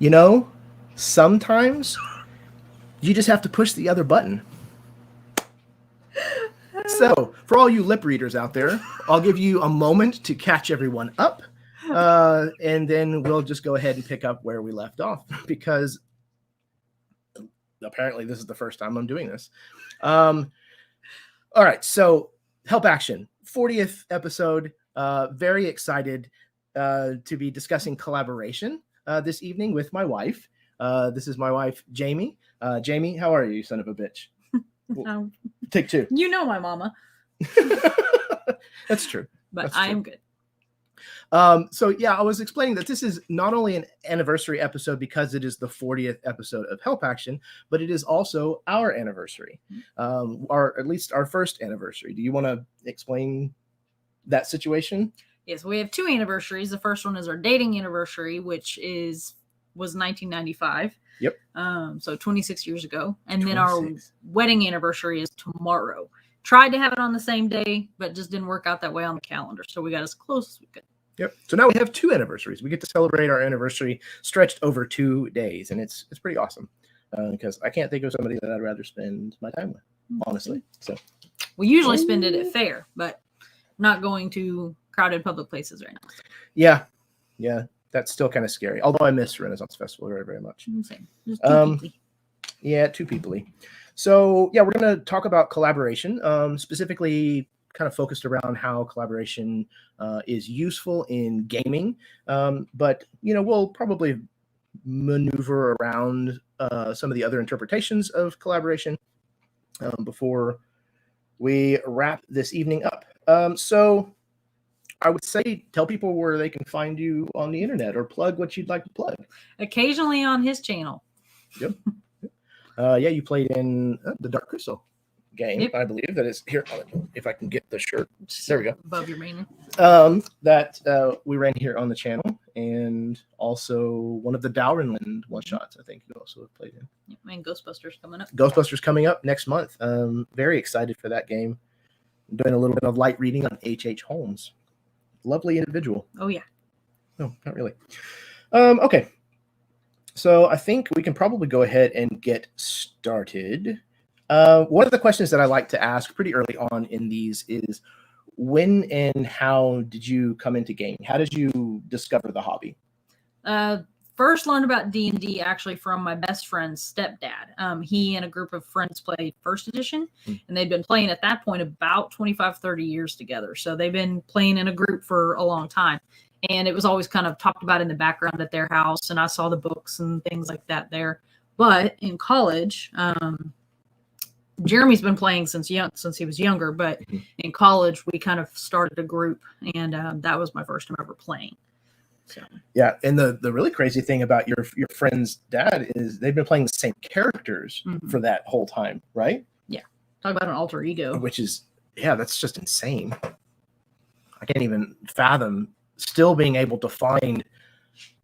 You know, sometimes you just have to push the other button. So, for all you lip readers out there, I'll give you a moment to catch everyone up, and then we'll just go ahead and pick up where we left off because apparently this is the first time I'm doing this. All right, so Help Action, 40th episode. Very excited to be discussing collaboration this evening with my wife. This is my wife, Jamie. Jamie, how are you, son of a bitch? Take two. You know my mama. That's true. But That's I true. am good. So yeah, I was explaining that this is not only an anniversary episode because it is the 40th episode of Help Action, but it is also our anniversary, or at least our first anniversary. Do you want to explain that situation? Yes, we have two anniversaries. The first one is our dating anniversary, which was 1995. Yep. So 26 years ago. And then our 26. wedding anniversary is tomorrow. Tried to have it on the same day, but just didn't work out that way on the calendar. So we got as close as we could. Yep. So now we have two anniversaries. We get to celebrate our anniversary stretched over 2 days, and it's pretty awesome because I can't think of somebody that I'd rather spend my time with, honestly. So we usually spend it at fair, but not going to crowded public places right now. Yeah, that's still kind of scary. Although I miss Renaissance Festival very, very much. Same. Just too people-y. Yeah, too people-y. So yeah, we're going to talk about collaboration, specifically kind of focused around how collaboration is useful in gaming. But we'll probably maneuver around some of the other interpretations of collaboration before we wrap this evening up. So I would say tell people where they can find you on the internet or plug what you'd like to plug. Occasionally on his channel. Yep. Yeah, you played in the Dark Crystal game. Yep. I believe that is here. If I can get the shirt, there we go. Above your banner. That we ran here on the channel, and also one of the Dowrenland one shots. I think you also have played in. Yep, and Ghostbusters coming up. Ghostbusters coming up next month. Very excited for that game. I'm doing a little bit of light reading on H.H. Holmes. Lovely individual. Oh yeah. No, not really. Okay. So I think we can probably go ahead and get started. One of the questions that I like to ask pretty early on in these is, when and how did you come into gaming? How did you discover the hobby? First learned about D&D actually from my best friend's stepdad. He and a group of friends played first edition, and they'd been playing at that point about 25, 30 years together. So they've been playing in a group for a long time. And it was always kind of talked about in the background at their house, and I saw the books and things like that there. But in college, Jeremy's been playing since he was younger, but in college we kind of started a group, and that was my first time ever playing. So. Yeah, and the really crazy thing about your friend's dad is they've been playing the same characters for that whole time, right? Yeah, talk about an alter ego. Which is, that's just insane. I can't even fathom still being able to find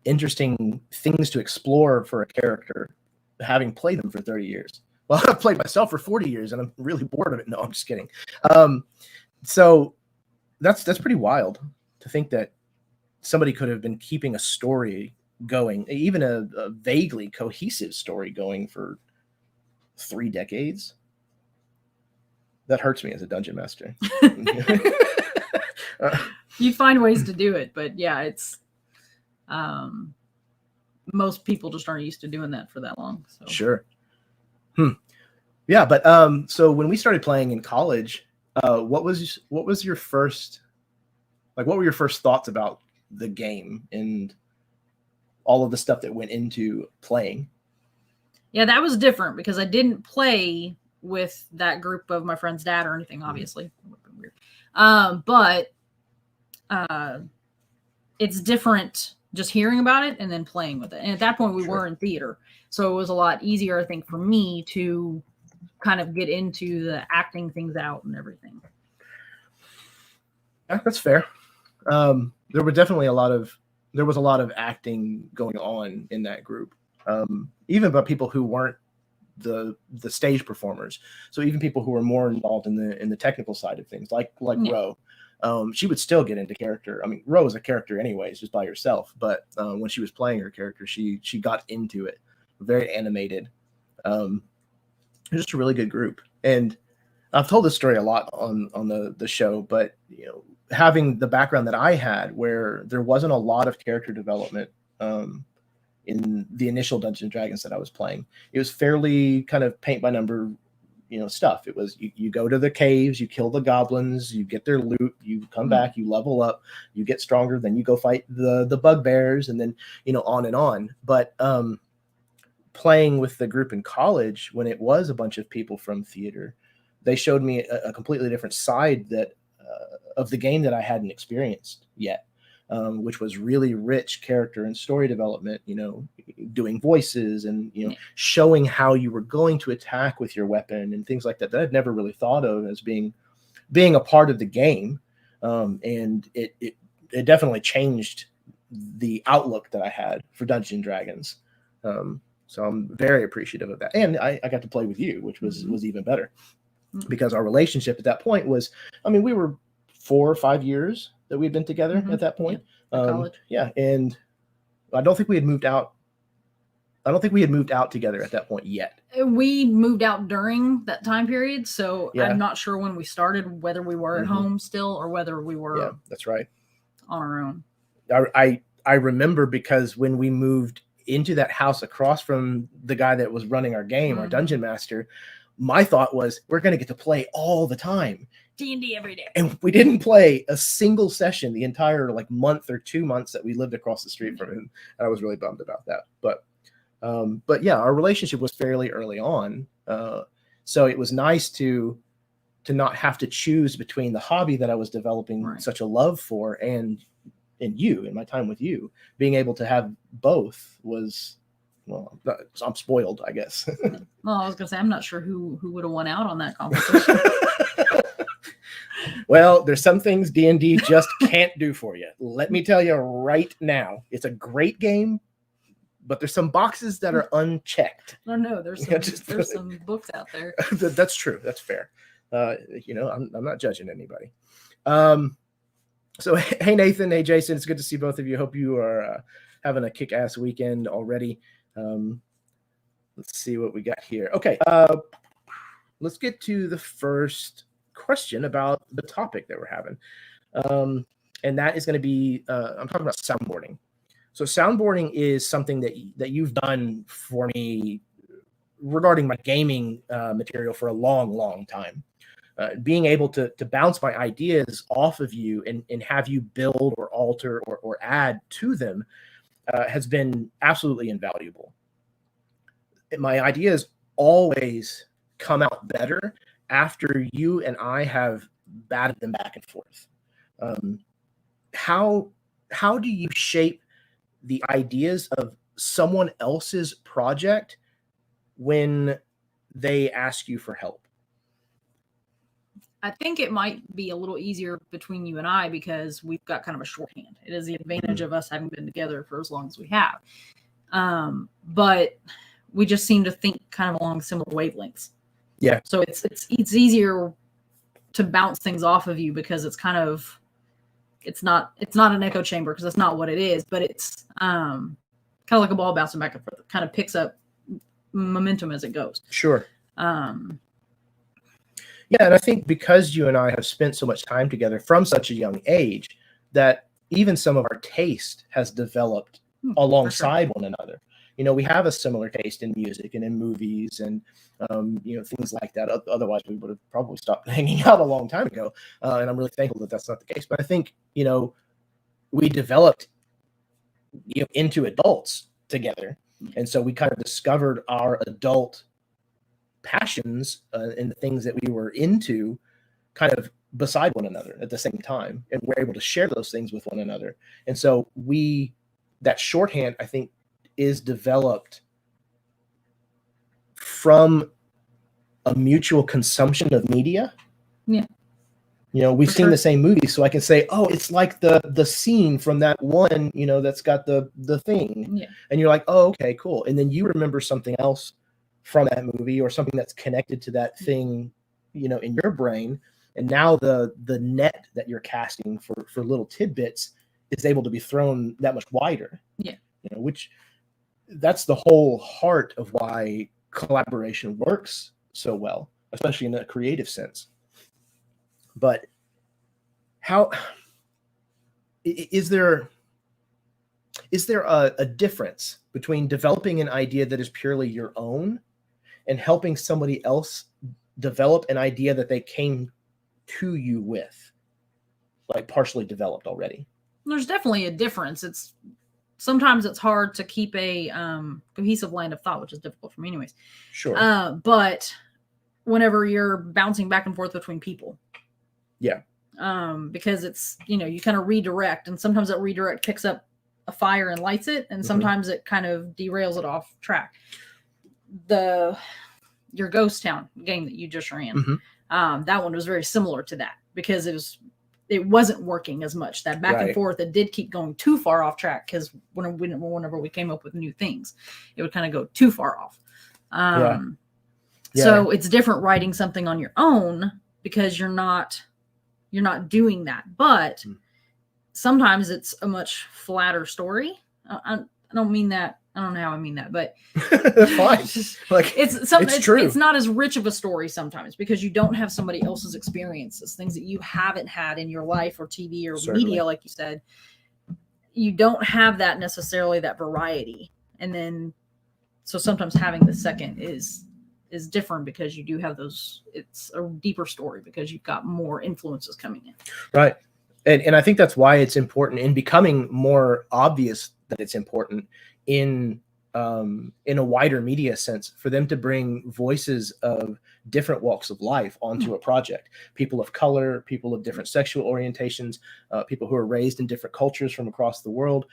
interesting things to explore for a character, having played them for 30 years. Well, I've played myself for 40 years, and I'm really bored of it. No, I'm just kidding. So that's pretty wild to think that somebody could have been keeping a story going, even a vaguely cohesive story going for 3 decades. That hurts me as a dungeon master. You find ways to do it, but yeah, it's most people just aren't used to doing that for that long. So. Sure. Yeah, but so when we started playing in college, what was your first, what were your first thoughts about the game and all of the stuff that went into playing? Yeah, that was different because I didn't play with that group of my friend's dad or anything, obviously. Weird. But it's different just hearing about it and then playing with it. And at that point we were in theater. So it was a lot easier, I think, for me to kind of get into the acting things out and everything. Yeah, that's fair. There was definitely a lot of acting going on in that group, even by people who weren't the stage performers. So even people who were more involved in the technical side of things, like Ro. she would still get into character. I mean, Ro was a character anyways, just by herself. But when she was playing her character, she got into it. Very animated. Just a really good group. And I've told this story a lot on the show, but having the background that I had, where there wasn't a lot of character development in the initial Dungeons and Dragons that I was playing, it was fairly kind of paint by number, stuff. It was you go to the caves, you kill the goblins, you get their loot, you come back, you level up, you get stronger, then you go fight the bugbears, and then on and on. But playing with the group in college, when it was a bunch of people from theater, they showed me a completely different side that of the game that I hadn't experienced yet, which was really rich character and story development, doing voices and, showing how you were going to attack with your weapon and things like that I'd never really thought of as being a part of the game. And it definitely changed the outlook that I had for Dungeons and Dragons. So I'm very appreciative of that. And I got to play with you, which was even better, because our relationship at that point was, we were 4 or 5 years that we'd been together at that point. College. Yeah. And I don't think we had moved out. I don't think we had moved out together at that point yet. We moved out during that time period. So Yeah. I'm not sure when we started, whether we were at home still or whether we were Yeah, that's right. on our own. I remember, because when we moved into that house across from the guy that was running our game, our dungeon master, my thought was, we're going to get to play all the time. D&D every day. And we didn't play a single session the entire month or 2 months that we lived across the street from him. And I was really bummed about that. But yeah, our relationship was fairly early on. So it was nice to not have to choose between the hobby that I was developing such a love for and you, and my time with you. Being able to have both was, well, I'm spoiled, I guess. Well, I was going to say, I'm not sure who would have won out on that competition. Well, there's some things D&D just can't do for you. Let me tell you right now. It's a great game, but there's some boxes that are unchecked. No, there's some books out there. That's true. That's fair. I'm not judging anybody. So, hey, Nathan. Hey, Jason. It's good to see both of you. Hope you are having a kick-ass weekend already. Let's see what we got here. Okay. Let's get to the first question about the topic that we're having. And that is going to be, I'm talking about soundboarding. So soundboarding is something that you've done for me regarding my gaming material for a long, long time. Being able to bounce my ideas off of you and have you build or alter or add to them has been absolutely invaluable. My ideas always come out better after you and I have batted them back and forth. How do you shape the ideas of someone else's project when they ask you for help? I think it might be a little easier between you and I because we've got kind of a shorthand. It is the advantage of us having been together for as long as we have. But we just seem to think kind of along similar wavelengths. Yeah. So it's easier to bounce things off of you because it's kind of, it's not an echo chamber because that's not what it is, but it's kind of like a ball bouncing back and forth. It kind of picks up momentum as it goes. Sure. Yeah, and I think because you and I have spent so much time together from such a young age, that even some of our taste has developed alongside one another. We have a similar taste in music and in movies and things like that. Otherwise, we would have probably stopped hanging out a long time ago. And I'm really thankful that that's not the case. But I think we developed into adults together, and so we kind of discovered our adult passions and the things that we were into kind of beside one another at the same time, and we're able to share those things with one another. And so that shorthand, I think, is developed from a mutual consumption of media. Yeah. We've seen the same movie, so I can say, oh, it's like the scene from that one, that's got the thing. Yeah. And you're like, oh, okay, cool. And then you remember something else from that movie or something that's connected to that thing, in your brain. And now the net that you're casting for little tidbits is able to be thrown that much wider. Yeah. Which that's the whole heart of why collaboration works so well, especially in a creative sense. But how is there a difference between developing an idea that is purely your own and helping somebody else develop an idea that they came to you with, like partially developed already? There's definitely a difference. Sometimes it's hard to keep a cohesive line of thought, which is difficult for me anyways. Sure. But whenever you're bouncing back and forth between people. Yeah. Because it's, you kind of redirect, and sometimes that redirect picks up a fire and lights it, and sometimes it kind of derails it off track. Your Ghost Town game that you just ran, that one was very similar to that, because it wasn't working as much. That back and forth, it did keep going too far off track, because whenever we came up with new things, it would kind of go too far off. So it's different writing something on your own, because you're not doing that. But sometimes it's a much flatter story. I don't mean that. I don't know how I mean that, but fine. Like it's true. It's not as rich of a story sometimes, because you don't have somebody else's experiences, things that you haven't had in your life or TV or media, like you said. You don't have that necessarily, that variety. And then, so sometimes having the second is different, because you do have those. It's a deeper story because you've got more influences coming in. Right. And I think that's why it's important, in becoming more obvious that it's important in a wider media sense, for them to bring voices of different walks of life onto a project. People of color, people of different sexual orientations, people who are raised in different cultures from across the world,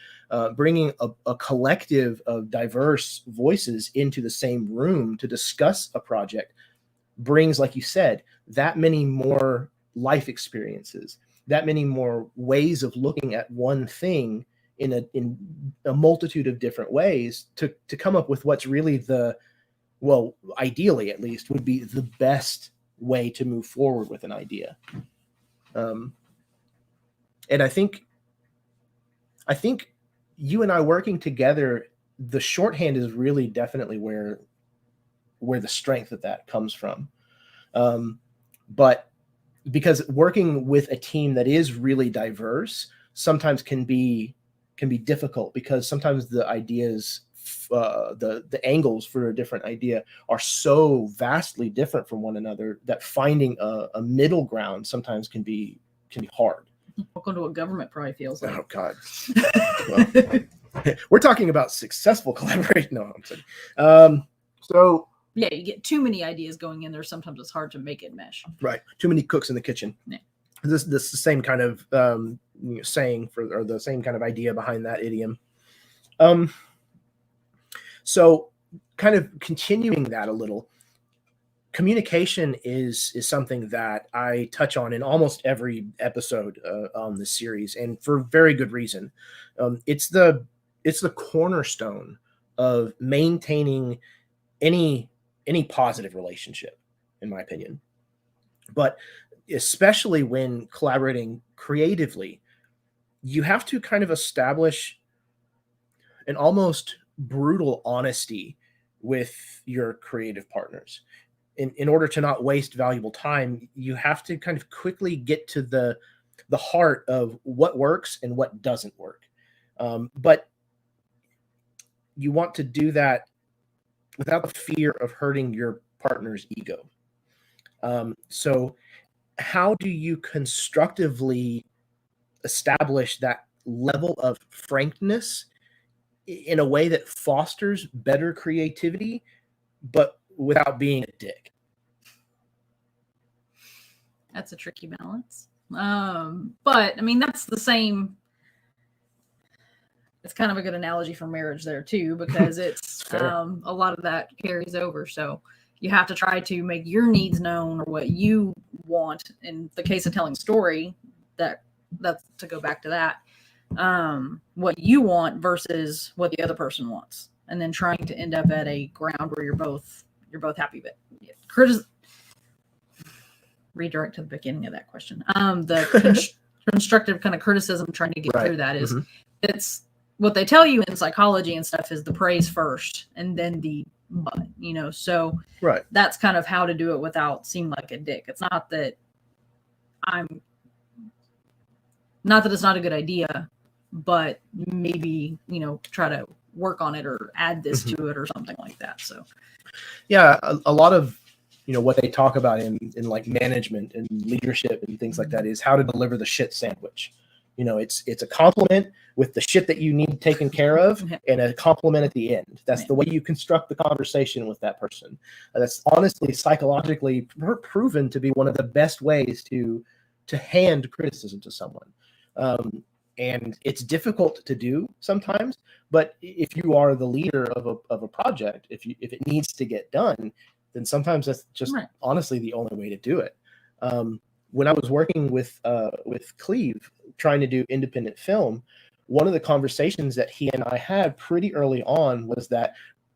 bringing a collective of diverse voices into the same room to discuss a project brings, like you said, that many more life experiences, that many more ways of looking at one thing in a multitude of different ways to come up with what's really ideally at least, would be the best way to move forward with an idea. And I think you and I working together, the shorthand is really definitely where the strength of that comes from. But because working with a team that is really diverse sometimes can be difficult, because sometimes the ideas, the angles for a different idea are so vastly different from one another that finding a middle ground sometimes can be hard. Welcome to what government probably feels like. Oh God. Well, we're talking about successful collaboration. No, I'm kidding. So yeah, you get too many ideas going in there. Sometimes it's hard to make it mesh. Right. Too many cooks in the kitchen. Yeah. This is the same kind of saying or the same kind of idea behind that idiom. So kind of continuing that a little, communication is something that I touch on in almost every episode on this series, and for very good reason. It's the cornerstone of maintaining any positive relationship, in my opinion. But especially when collaborating creatively, you have to kind of establish an almost brutal honesty with your creative partners. In order to not waste valuable time, you have to kind of quickly get to the heart of what works and what doesn't work. But you want to do that without the fear of hurting your partner's ego. So how do you constructively establish that level of frankness in a way that fosters better creativity, but without being a dick? That's a tricky balance. But I mean, that's the same. It's kind of a good analogy for marriage there too, because it's a lot of that carries over. So you have to try to make your needs known, or what you want. In the case of telling a story, that's to go back to that, what you want versus what the other person wants, and then trying to end up at a ground where you're both happy. But redirect to the beginning of that question. The constructive kind of criticism, trying to get through that is it's what they tell you in psychology and stuff is the praise first and then the but, so that's kind of how to do it without seeming like a dick. It's not that it's not a good idea, but maybe, try to work on it or add this to it or something like that. So yeah, a lot of what they talk about in like management and leadership and things like that is how to deliver the shit sandwich. It's a compliment with the shit that you need taken care of and a compliment at the end. That's the way you construct the conversation with that person. That's honestly psychologically proven to be one of the best ways to hand criticism to someone. And it's difficult to do sometimes, but if you are the leader of a project, if it needs to get done, then sometimes that's just honestly the only way to do it. When I was working with Cleve, trying to do independent film, one of the conversations that he and I had pretty early on was that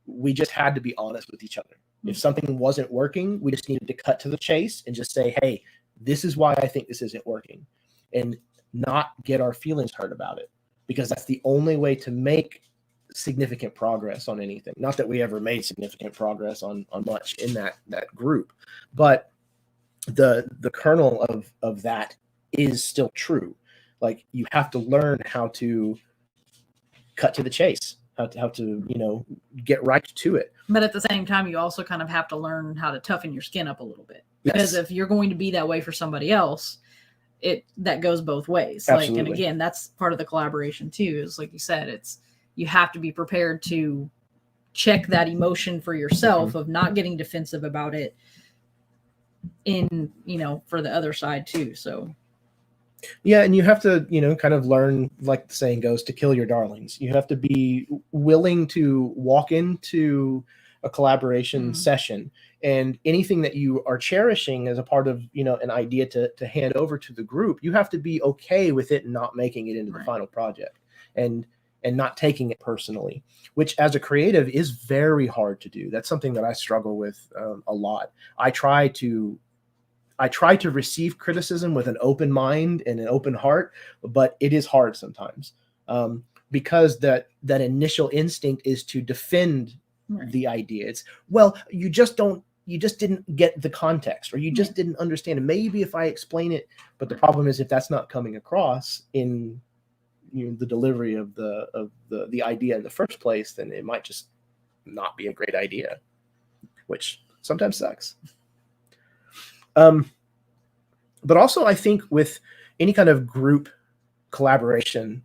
we just had to be honest with each other. If something wasn't working, we just needed to cut to the chase and just say, hey, this is why I think this isn't working, and not get our feelings hurt about it, because that's the only way to make significant progress on anything. Not that we ever made significant progress on much in that group, but the kernel of that is still true. Like, you have to learn how to cut to the chase, how to get right to it. But at the same time, you also kind of have to learn how to toughen your skin up a little bit, because if you're going to be that way for somebody else, that goes both ways. Absolutely. Like, and again, that's part of the collaboration too, is like you said, you have to be prepared to check that emotion for yourself of not getting defensive about it for the other side too. So yeah, and you have to, kind of learn, like the saying goes, to kill your darlings. You have to be willing to walk into a collaboration session, and anything that you are cherishing as a part of, an idea to hand over to the group, you have to be okay with it not making it into the final project, and not taking it personally, which as a creative is very hard to do. That's something that I struggle with a lot. I try to receive criticism with an open mind and an open heart, but it is hard sometimes because that initial instinct is to defend the idea. It's, well, you just didn't get the context, or you just didn't understand it. Maybe if I explain it, but the problem is if that's not coming across in the delivery of the idea in the first place, then it might just not be a great idea, which sometimes sucks. But also, I think with any kind of group collaboration,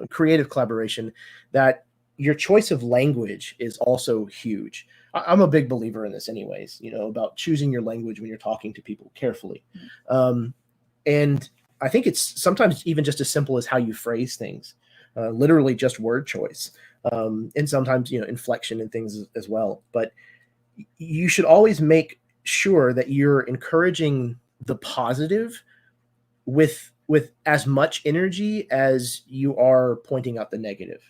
creative collaboration, that your choice of language is also huge. I'm a big believer in this anyways, about choosing your language when you're talking to people carefully. And I think it's sometimes even just as simple as how you phrase things, literally just word choice, and sometimes, inflection and things as well. But you should always make sure that you're encouraging the positive with as much energy as you are pointing out the negative.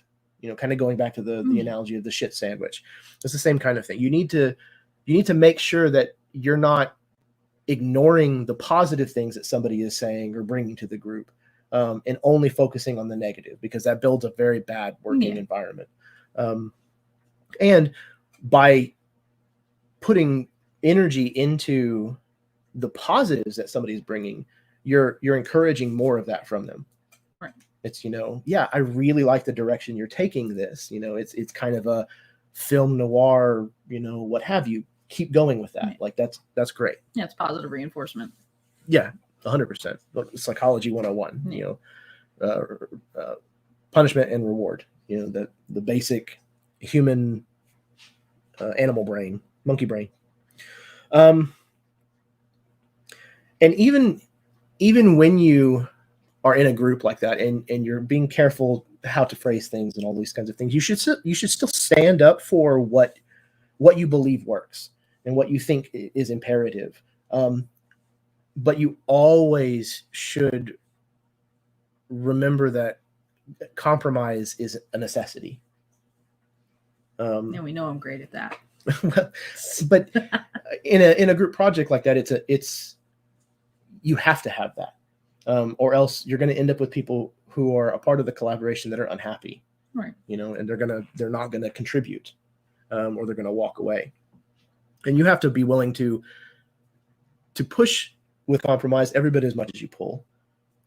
Kind of going back to the analogy of the shit sandwich. It's the same kind of thing. You need to make sure that you're not ignoring the positive things that somebody is saying or bringing to the group, and only focusing on the negative, because that builds a very bad working environment. And by putting energy into the positives that somebody's bringing, you're encouraging more of that from them. Right. It's, I really like the direction you're taking this. It's kind of a film noir, what have you. Keep going with that. Right. Like that's great. Yeah, it's positive reinforcement. Yeah, 100%. Psychology 101. Punishment and reward. The basic human animal brain, monkey brain. And even when you are in a group like that, and you're being careful how to phrase things and all these kinds of things, you should still stand up for what you believe works and what you think is imperative. But you always should remember that compromise is a necessity. And we know I'm great at that. But in a group project like that, it's you have to have that, or else you're going to end up with people who are a part of the collaboration that are unhappy, Right. And they're not going to contribute, or they're going to walk away. And you have to be willing to push with compromise every bit as much as you pull.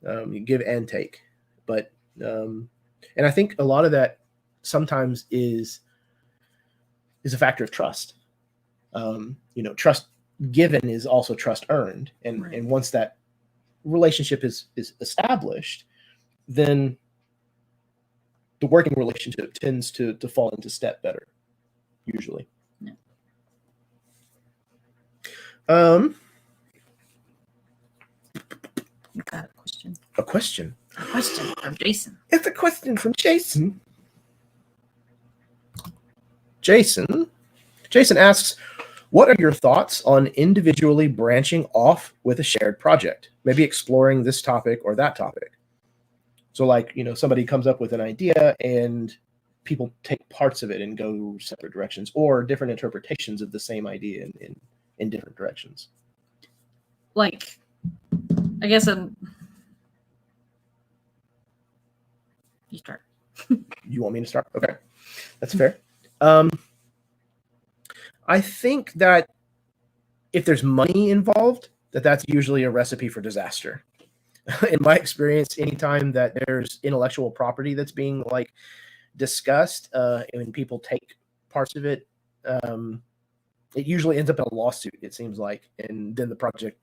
You give and take, but and I think a lot of that sometimes is a factor of trust. Trust given is also trust earned, and Right. and once that relationship is established, then the working relationship tends to fall into step better, usually. Yeah. You got a question? A question. A question from Jason. It's a question from Jason. Jason asks, what are your thoughts on individually branching off with a shared project? Maybe exploring this topic or that topic. So like, somebody comes up with an idea and people take parts of it and go separate directions, or different interpretations of the same idea in different directions. Like, I guess you start. You want me to start? Okay. That's fair. I think that if there's money involved, that's usually a recipe for disaster. In my experience, anytime that there's intellectual property that's being like discussed, and people take parts of it, it usually ends up in a lawsuit, it seems like, and then the project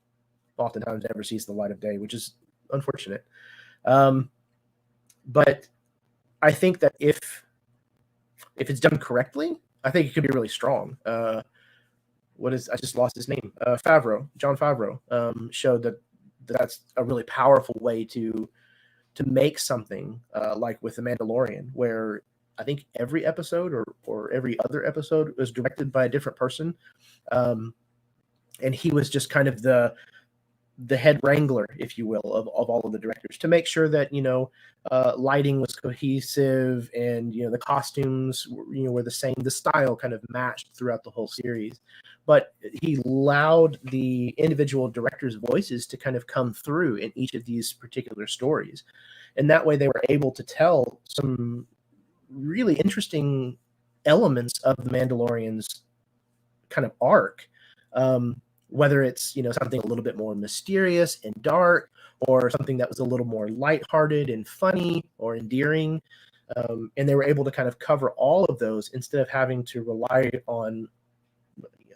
oftentimes never sees the light of day, which is unfortunate. But I think that if it's done correctly, I think it could be really strong. I just lost his name. Jon Favreau, showed that that's a really powerful way to make something like with The Mandalorian, where I think every episode or every other episode was directed by a different person, and he was just kind of the head wrangler, if you will, of all of the directors, to make sure that lighting was cohesive, and the costumes were the same, the style kind of matched throughout the whole series. But he allowed the individual directors' voices to kind of come through in each of these particular stories, and that way they were able to tell some really interesting elements of the Mandalorian's kind of arc. Whether it's something a little bit more mysterious and dark, or something that was a little more lighthearted and funny or endearing, and they were able to kind of cover all of those instead of having to rely on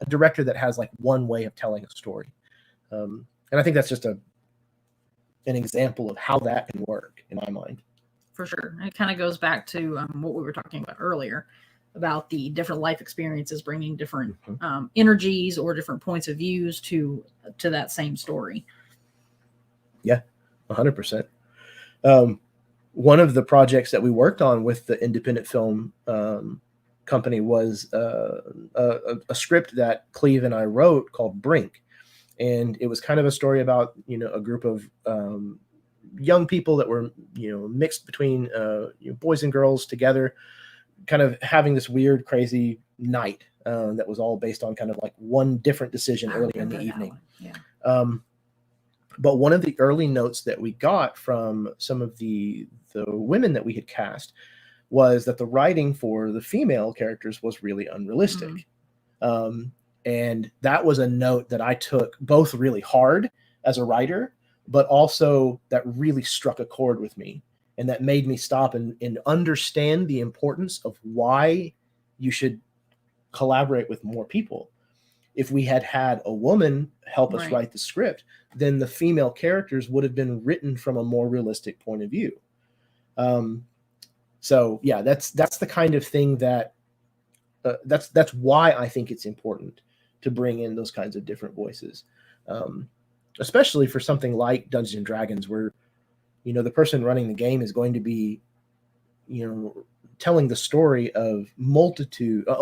a director that has like one way of telling a story. And I think that's just an example of how that can work in my mind. For sure. It kind of goes back to what we were talking about earlier, about the different life experiences bringing different energies or different points of views to that same story. Yeah, 100%. One of the projects that we worked on with the independent film company was a script that Cleve and I wrote called Brink. And it was kind of a story about, a group of young people that were, mixed between boys and girls together, kind of having this weird, crazy night that was all based on kind of like one different decision early in the evening. Yeah. But one of the early notes that we got from some of the women that we had cast was that the writing for the female characters was really unrealistic. Mm-hmm. And that was a note that I took both really hard as a writer, but also that really struck a chord with me. And that made me stop and understand the importance of why you should collaborate with more people. If we had a woman help us write the script, then the female characters would have been written from a more realistic point of view. So yeah, that's the kind of thing that that's why I think it's important to bring in those kinds of different voices, especially for something like Dungeons and Dragons, where the person running the game is going to be telling the story of a multitude of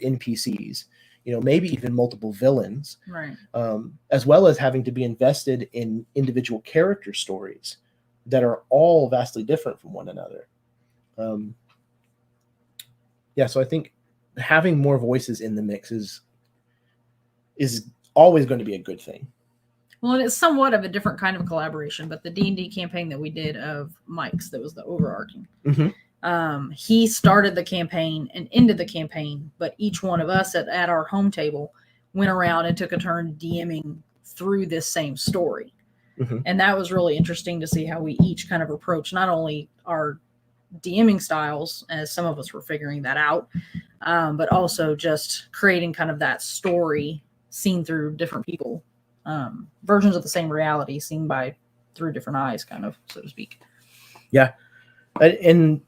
NPCs, maybe even multiple villains, right? As well as having to be invested in individual character stories that are all vastly different from one another. So I think having more voices in the mix is always going to be a good thing. Well, and it's somewhat of a different kind of collaboration, but the D&D campaign that we did of Mike's, that was the overarching. He started the campaign and ended the campaign, but each one of us at our home table went around and took a turn DMing through this same story. And that was really interesting to see how we each kind of approach not only our DMing styles, as some of us were figuring that out, but also just creating kind of that story seen through different people, versions of the same reality seen through different eyes, kind of, so to speak. Yeah. And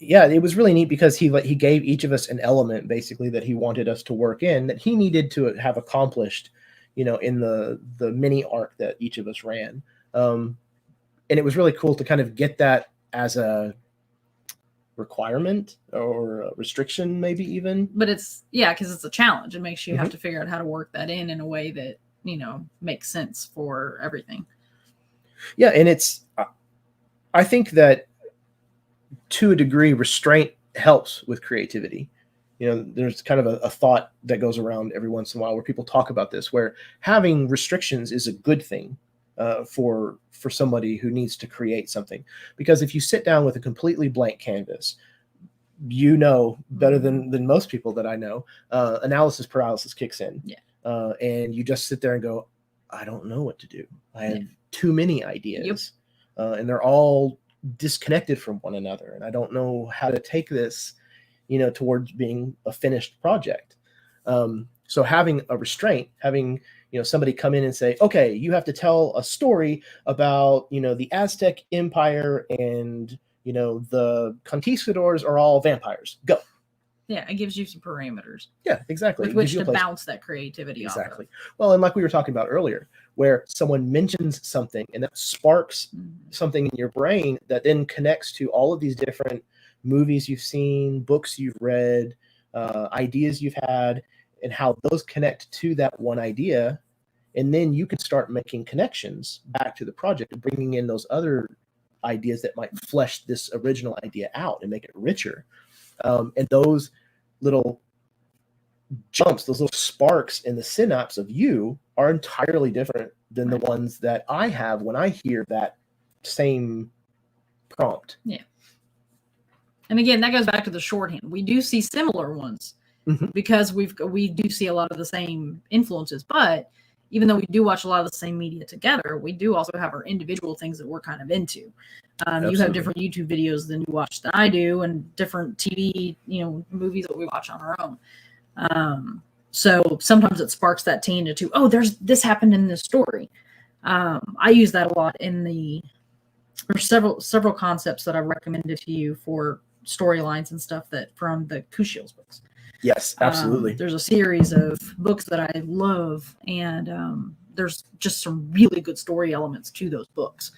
yeah, it was really neat because he gave each of us an element basically that he wanted us to work in, that he needed to have accomplished, in the mini arc that each of us ran. And it was really cool to kind of get that as a requirement or a restriction, maybe even. But it's, because it's a challenge. It makes you have to figure out how to work that in a way that, makes sense for everything. Yeah, and I think that to a degree, restraint helps with creativity. There's kind of a thought that goes around every once in a while where people talk about this, where having restrictions is a good thing for somebody who needs to create something. Because if you sit down with a completely blank canvas, better than most people that I know, analysis paralysis kicks in. Yeah. And you just sit there and go, I don't know what to do. I have too many ideas. And they're all disconnected from one another. And I don't know how to take this, towards being a finished project. So having a restraint, having, somebody come in and say, okay, you have to tell a story about, the Aztec Empire and, the conquistadors are all vampires. Go. Yeah, it gives you some parameters. Yeah, exactly. With which to bounce that creativity off of. Exactly. Well, and like we were talking about earlier, where someone mentions something and that sparks something in your brain that then connects to all of these different movies you've seen, books you've read, ideas you've had, and how those connect to that one idea. And then you can start making connections back to the project and bringing in those other ideas that might flesh this original idea out and make it richer. And those little jumps, those little sparks in the synapse of you are entirely different than the ones that I have when I hear that same prompt. Yeah. And again, that goes back to the shorthand. We do see similar ones because we do see a lot of the same influences, but even though we do watch a lot of the same media together, we do also have our individual things that we're kind of into. You have different YouTube videos than you watch than I do, and different TV, movies that we watch on our own. So sometimes it sparks that tangent to, oh, this happened in this story. I use that a lot there's several concepts that I've recommended to you for storylines and stuff that from the Kushiel's books. Yes, absolutely. There's a series of books that I love, and there's just some really good story elements to those books,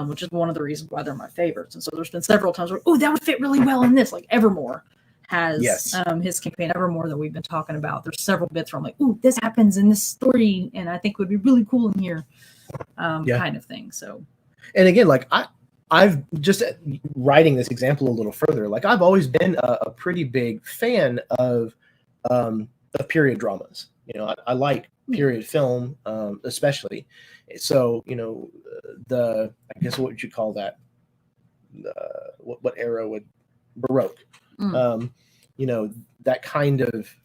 which is one of the reasons why they're my favorites. And so there's been several times where, oh, that would fit really well in this. Like Evermore has his campaign Evermore that we've been talking about. There's several bits where I'm like, oh, this happens in this story, and I think would be really cool in here, kind of thing. So, and again, like I've just writing this example a little further. Like I've always been a pretty big fan of period dramas. I like period film, especially. So I guess what would you call that? What era would Baroque? That kind of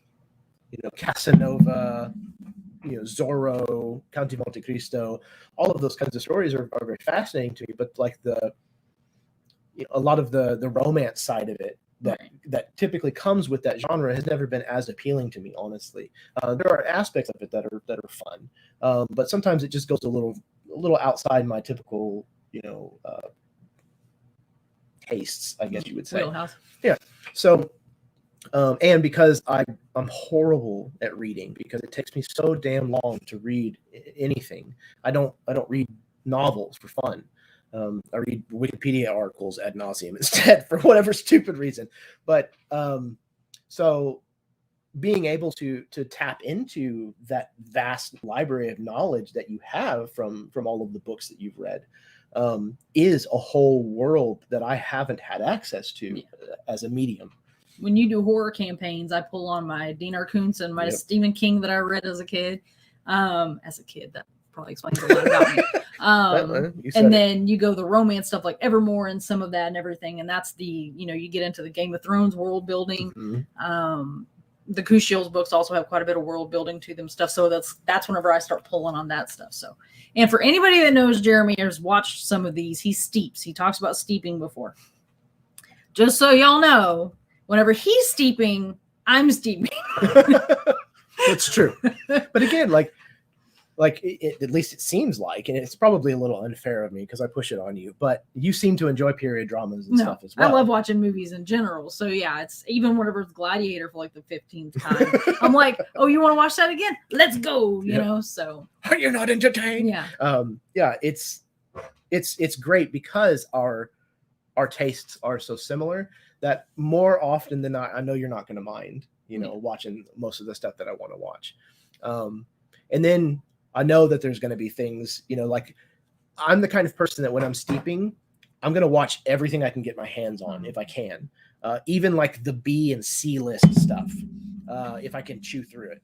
Casanova, Zorro, Count of Monte Cristo, all of those kinds of stories are very fascinating to me. But like a lot of the romance side of it that typically comes with that genre has never been as appealing to me, honestly. There are aspects of it that are fun, but sometimes it just goes a little outside my typical tastes, I guess you would say. Wheelhouse. Yeah. So. And because I'm horrible at reading, because it takes me so damn long to read anything. I don't read novels for fun. I read Wikipedia articles ad nauseum instead for whatever stupid reason. But so being able to tap into that vast library of knowledge that you have from all of the books that you've read is a whole world that I haven't had access to as a medium. When you do horror campaigns, I pull on my Dean R. Koontz and my Stephen King that I read as a kid. That probably explains a lot about me. You said And it. then you go the romance stuff like Evermore and some of that and everything. And that's the, you get into the Game of Thrones world building. Mhm. The Kushiel's books also have quite a bit of world building to them stuff. So that's whenever I start pulling on that stuff. So, and for anybody that knows Jeremy or has watched some of these, he steeps. He talks about steeping before. Just so y'all know, whenever he's steeping, I'm steeping. That's true. But again, like at least it seems like, and it's probably a little unfair of me because I push it on you, but you seem to enjoy period dramas and stuff as well. I love watching movies in general. So yeah, it's even whenever it's Gladiator for like the 15th time, I'm like, oh, you want to watch that again? Let's go. You know, so are you not entertained? Yeah. It's great because our tastes are so similar that more often than not, I know you're not going to mind, watching most of the stuff that I want to watch. And then I know that there's going to be things, like I'm the kind of person that when I'm steeping, I'm going to watch everything I can get my hands on if I can, even like the B and C list stuff, if I can chew through it.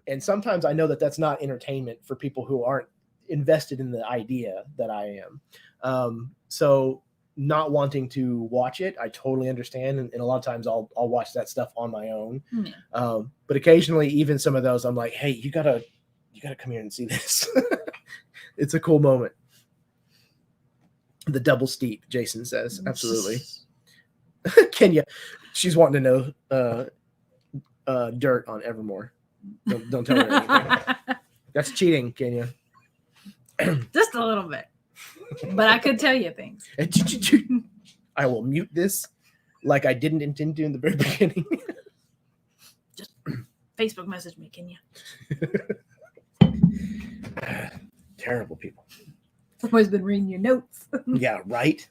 And sometimes I know that that's not entertainment for people who aren't invested in the idea that I am. So not wanting to watch it, I totally understand. And a lot of times I'll watch that stuff on my own. But occasionally, even some of those, I'm like, hey, you gotta come here and see this. It's a cool moment. The double steep, Jason says. Absolutely. Kenya, she's wanting to know dirt on Evermore. Don't tell her anything. That's cheating, Kenya. Just a little bit. But I could tell you things. I will mute this like I didn't intend to in the very beginning. Just Facebook message me, Kenya. Terrible people. Somebody's been reading your notes. Yeah, right?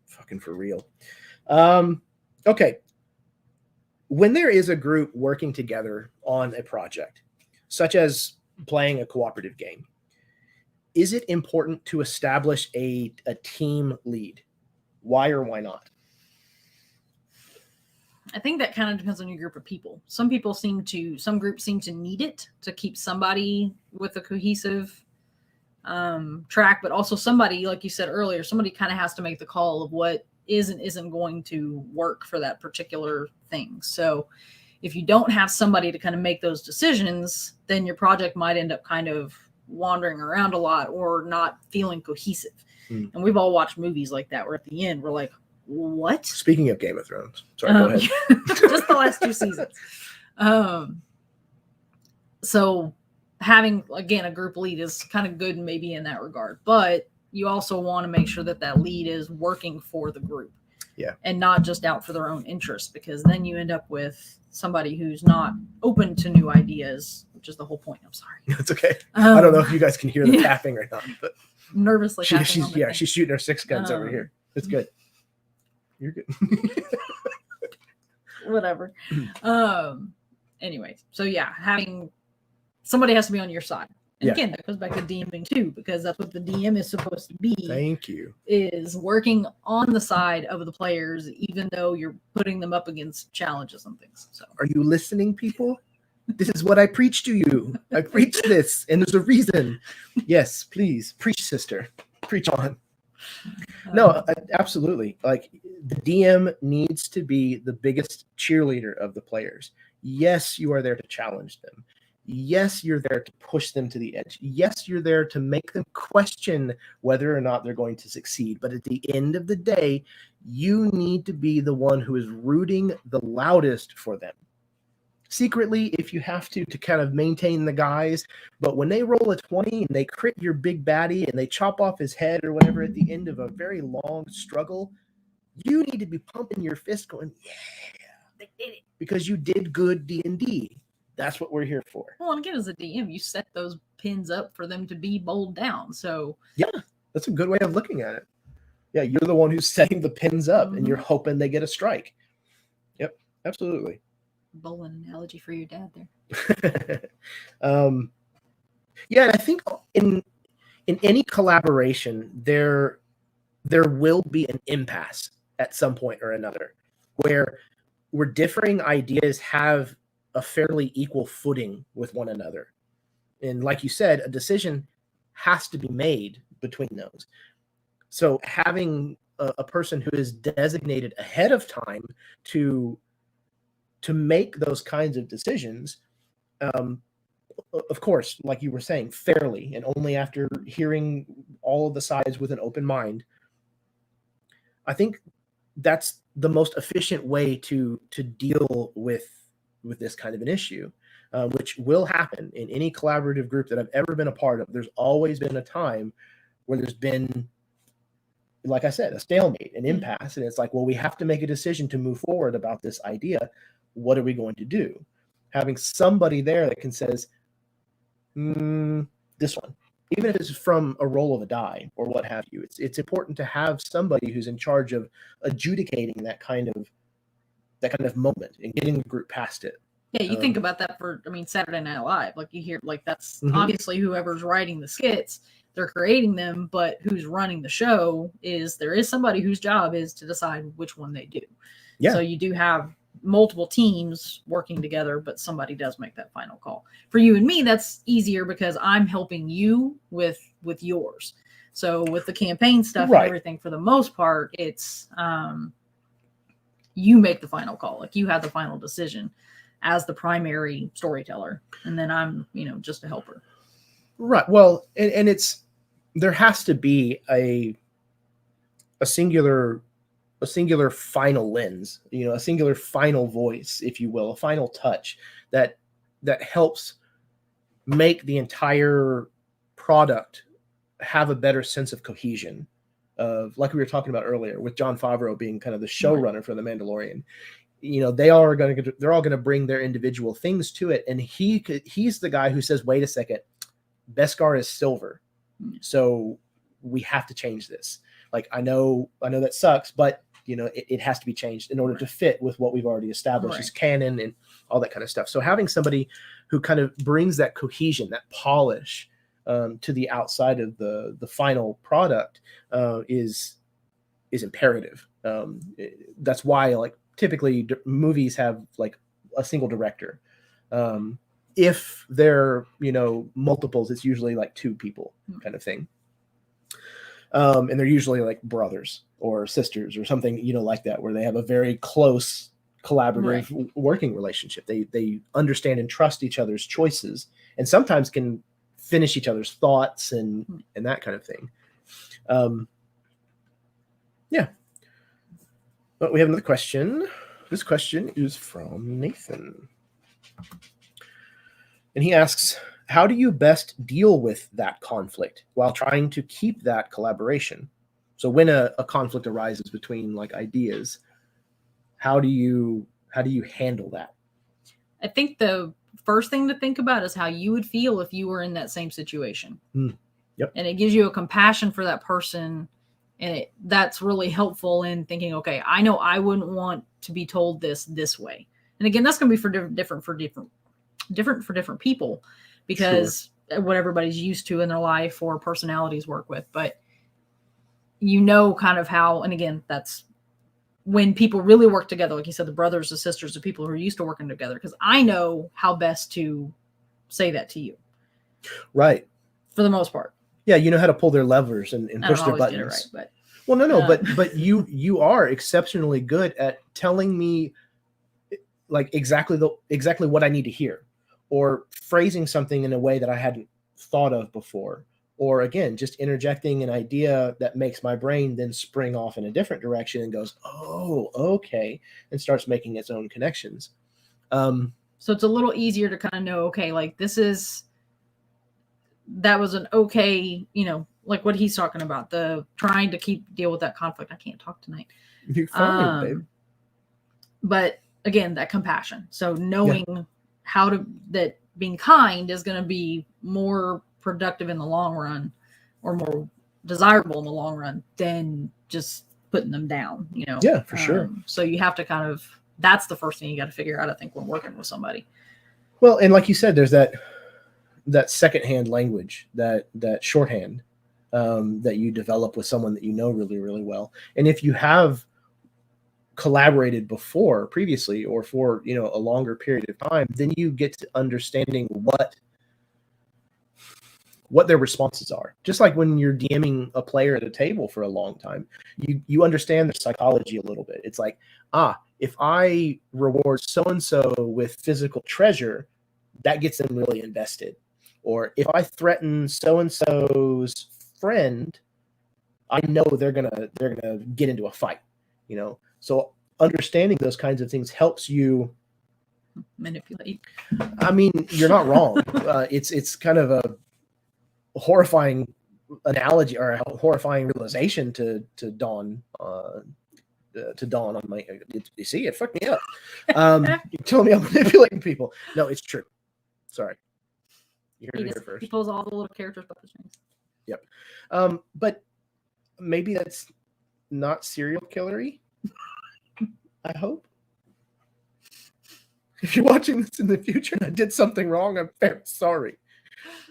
Fucking for real. Okay. When there is a group working together on a project, such as playing a cooperative game, is it important to establish a team lead? Why or why not? I think that kind of depends on your group of people. Some groups seem to need it to keep somebody with a cohesive track, but also somebody, like you said earlier, somebody kind of has to make the call of what is and isn't going to work for that particular thing. So if you don't have somebody to kind of make those decisions, then your project might end up kind of wandering around a lot or not feeling cohesive. And we've all watched movies like that where at the end we're like, what? Speaking of Game of Thrones, sorry, go ahead. Just the last 2 seasons. So having, again, a group lead is kind of good maybe in that regard, but you also want to make sure that that lead is working for the group. Yeah. And not just out for their own interest, because then you end up with somebody who's not open to new ideas, which is the whole point. I'm sorry. That's okay. I don't know if you guys can hear the tapping or not, but nervously she's shooting her 6 guns over here. It's good. You're good. Whatever. Anyways, so yeah, having somebody has to be on your side. And again, that goes back to DMing too, because that's what the DM is supposed to be. Thank you. Is working on the side of the players, even though you're putting them up against challenges and things. So, are you listening, people? This is what I preach to you. I preach this, and there's a reason. Yes, please preach, sister. Preach on. No, absolutely. Like the DM needs to be the biggest cheerleader of the players. Yes, you are there to challenge them. Yes, you're there to push them to the edge. Yes, you're there to make them question whether or not they're going to succeed. But at the end of the day, you need to be the one who is rooting the loudest for them. Secretly, if you have to kind of maintain the guys. But when they roll a 20 and they crit your big baddie and they chop off his head or whatever at the end of a very long struggle, you need to be pumping your fist going, yeah, they did it. Because you did good D&D. That's what we're here for. Well, and again, as a DM, you set those pins up for them to be bowled down. So yeah, that's a good way of looking at it. Yeah, you're the one who's setting the pins up, and you're hoping they get a strike. Yep, absolutely. Bowling analogy for your dad there. Yeah, and I think in any collaboration, there will be an impasse at some point or another, where differing ideas have a fairly equal footing with one another. And like you said, a decision has to be made between those. So having a person who is designated ahead of time to make those kinds of decisions, of course, like you were saying, fairly, and only after hearing all of the sides with an open mind, I think that's the most efficient way to deal with this kind of an issue, which will happen in any collaborative group that I've ever been a part of. There's always been a time where there's been, like I said, a stalemate, an impasse, and it's like, well, we have to make a decision to move forward about this idea. What are we going to do? Having somebody there that can says, this one, even if it's from a roll of a die or what have you, it's important to have somebody who's in charge of adjudicating that kind of moment and getting the group past it. Yeah, you think about that for, Saturday Night Live. Like, you hear, like, that's obviously whoever's writing the skits, they're creating them, but who's running the show there is somebody whose job is to decide which one they do. Yeah. So you do have multiple teams working together, but somebody does make that final call. For you and me, that's easier because I'm helping you with yours. So with the campaign stuff and everything, for the most part, it's you make the final call. Like, you have the final decision as the primary storyteller, and then I'm, just a helper. Right. Well, and there has to be a singular final lens, a singular final voice, if you will, a final touch that helps make the entire product have a better sense of cohesion, of, like we were talking about earlier, with Jon Favreau being kind of the showrunner for The Mandalorian. They're all going to bring their individual things to it, and he's the guy who says, wait a second, Beskar is silver, so we have to change this. Like, I know that sucks, but it has to be changed in order to fit with what we've already established as canon and all that kind of stuff. So having somebody who kind of brings that cohesion, that polish, to the outside of the final product is imperative. That's why, like, typically movies have like a single director. If they're multiples, it's usually like two people kind of thing. And they're usually like brothers or sisters or something, like that, where they have a very close collaborative working relationship. They understand and trust each other's choices, and sometimes can finish each other's thoughts and that kind of thing. Yeah. But we have another question. This question is from Nathan. And he asks, how do you best deal with that conflict while trying to keep that collaboration? So when a conflict arises between like ideas, how do you handle that? I think the first thing to think about is how you would feel if you were in that same situation. Yep. And it gives you a compassion for that person. And that's really helpful in thinking, okay, I know I wouldn't want to be told this way. And again, that's going to be different for different people, because what everybody's used to in their life or personalities work with. But kind of how, and again, that's when people really work together, like you said, the brothers, the sisters, the people who are used to working together, because I know how best to say that to you. Right. For the most part. Yeah, you know how to pull their levers and push their buttons. Get it right, but well, no, but you are exceptionally good at telling me like exactly what I need to hear, or phrasing something in a way that I hadn't thought of before, or again, just interjecting an idea that makes my brain then spring off in a different direction and goes, oh, okay, and starts making its own connections. So it's a little easier to kind of know, okay, like that was an okay, like what he's talking about, the trying to deal with that conflict. I can't talk tonight. You're fine, babe. But again, that compassion. So knowing that being kind is going to be more productive in the long run, or more desirable in the long run, than just putting them down, Yeah, for sure. So you have to that's the first thing you got to figure out, I think, when working with somebody. Well, and like you said, there's that secondhand language, that shorthand that you develop with someone that you know really, really well. And if you have collaborated previously, or for a longer period of time, then you get to understanding what what their responses are. Just like when you're DMing a player at a table for a long time, you understand their psychology a little bit. It's like, if I reward so-and-so with physical treasure, that gets them really invested. Or if I threaten so-and-so's friend, I know they're gonna get into a fight, you know. So understanding those kinds of things helps you manipulate. I mean, you're not wrong. It's kind of a horrifying analogy or a horrifying realization to dawn on my. You see, it fucked me up. You told me I'm manipulating people. No, it's true. Sorry, you heard it here first. He pulls all the little characters by the strings. Yep. But maybe that's not serial killery. I hope. If you're watching this in the future and I did something wrong, I'm very sorry.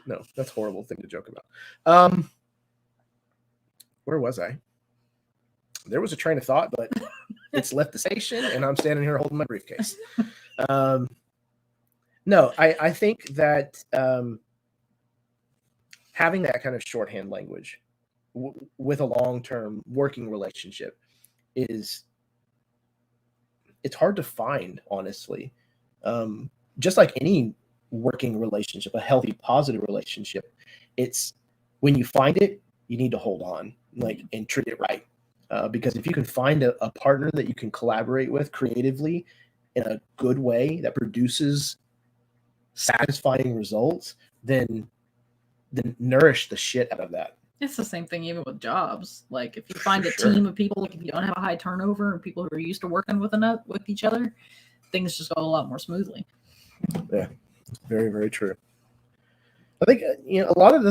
No, that's a horrible thing to joke about. Where was I? There was a train of thought, but it's left the station, and I'm standing here holding my briefcase. No, I think that having that kind of shorthand language with a long-term working relationship it's hard to find, honestly. Just like any working relationship, a healthy, positive relationship, it's when you find it, you need to hold on, and treat it right. Because if you can find a partner that you can collaborate with creatively in a good way that produces satisfying results, then nourish the shit out of that. It's the same thing even with jobs. Like if you find a team of people, like if you don't have a high turnover and people who are used to working with each other, things just go a lot more smoothly. Yeah, very, very true. I think a lot of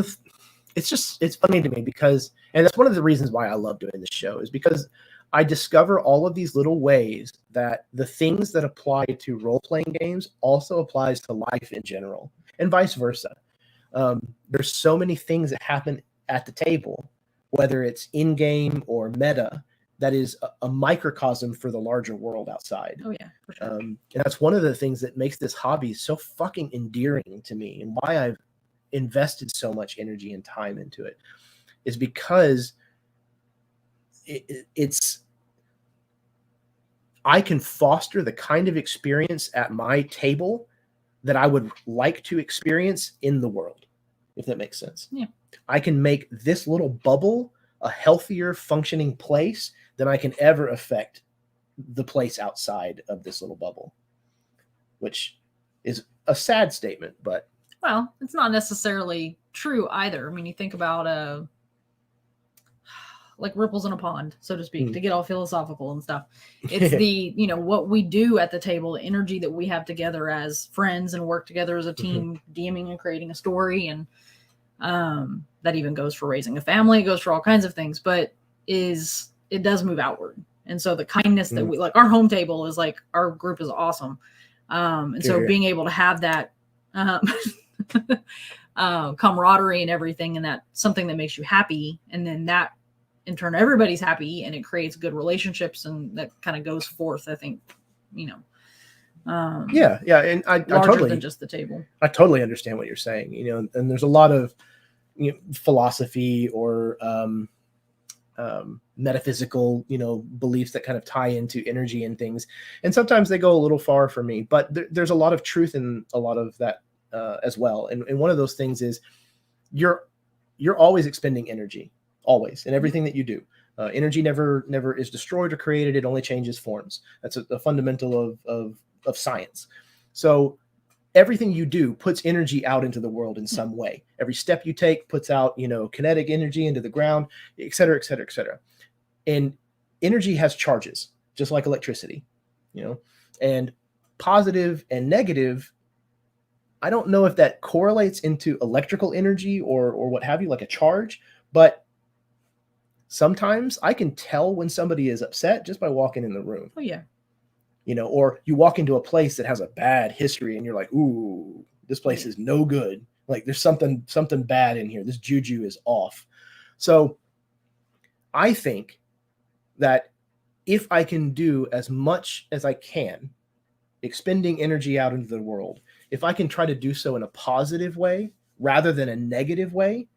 it's funny to me because, and that's one of the reasons why I love doing this show, is because I discover all of these little ways that the things that apply to role-playing games also applies to life in general, and vice versa. There's so many things that happen at the table, whether it's in-game or meta, that is a microcosm for the larger world outside. Oh yeah, for sure. And that's one of the things that makes this hobby so fucking endearing to me, and why I've invested so much energy and time into it, is because it's I can foster the kind of experience at my table that I would like to experience in the world, if that makes sense. Yeah. I can make this little bubble a healthier functioning place than I can ever affect the place outside of this little bubble, which is a sad statement, but. Well, it's not necessarily true either. I mean, you think about like ripples in a pond, so to speak, to get all philosophical and stuff. It's the, what we do at the table, the energy that we have together as friends and work together as a team, DMing and creating a story. And that even goes for raising a family. It goes for all kinds of things, but it does move outward. And so the kindness that we, like our home table is like, our group is awesome. And so being able to have that camaraderie and everything, and that something that makes you happy, and then that in turn everybody's happy, and it creates good relationships, and that kind of goes forth, I think, and I totally than just the table. I totally understand what you're saying, and there's a lot of philosophy or metaphysical beliefs that kind of tie into energy and things, and sometimes they go a little far for me, but there's a lot of truth in a lot of that as well. And one of those things is you're always expending energy, always, in everything that you do. Energy never is destroyed or created. It only changes forms. That's a fundamental of science. So everything you do puts energy out into the world in some way. Every step you take puts out, kinetic energy into the ground, et cetera, et cetera, et cetera. And energy has charges, just like electricity, and positive and negative. I don't know if that correlates into electrical energy or what have you, like a charge, but sometimes I can tell when somebody is upset just by walking in the room. Oh yeah. Or you walk into a place that has a bad history and you're like, ooh, this place is no good. Like there's something bad in here. This juju is off. So I think that if I can do as much as I can, expending energy out into the world, if I can try to do so in a positive way, rather than a negative way,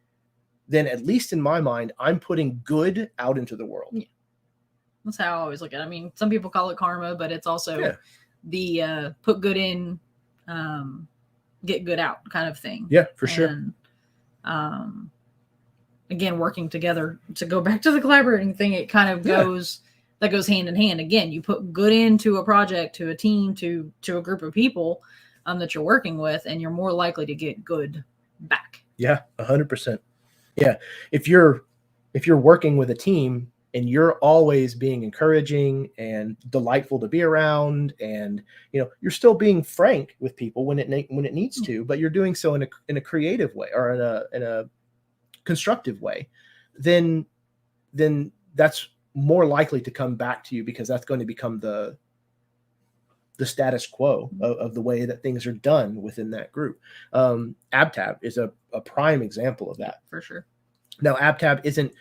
then at least in my mind, I'm putting good out into the world. Yeah. That's how I always look at it. I mean, some people call it karma, but it's also the put good in, get good out kind of thing. Yeah, for sure. And again, working together, to go back to the collaborating thing, it kind of goes hand in hand. Again, you put good into a project, to a team, to a group of people that you're working with, and you're more likely to get good back. Yeah, 100%. Yeah. If you're working with a team and you're always being encouraging and delightful to be around, and you're still being frank with people when it needs to, but you're doing so in a creative way, or in a constructive way, then that's more likely to come back to you, because that's going to become the status quo of the way that things are done within that group. AbTab is a prime example of that. For sure. Now, AbTab isn't,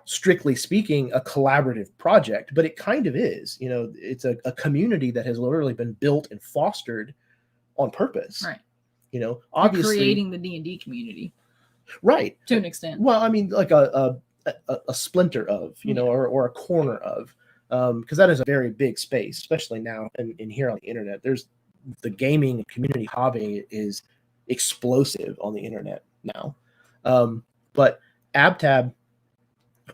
strictly speaking, a collaborative project, but it kind of is. It's a community that has literally been built and fostered on purpose. Right. Obviously creating the D&D community. Right. To an extent. Well, I mean, like a splinter of, or a corner of, because that is a very big space, especially now in here on the internet. There's the gaming community hobby is explosive on the internet now. But AbTab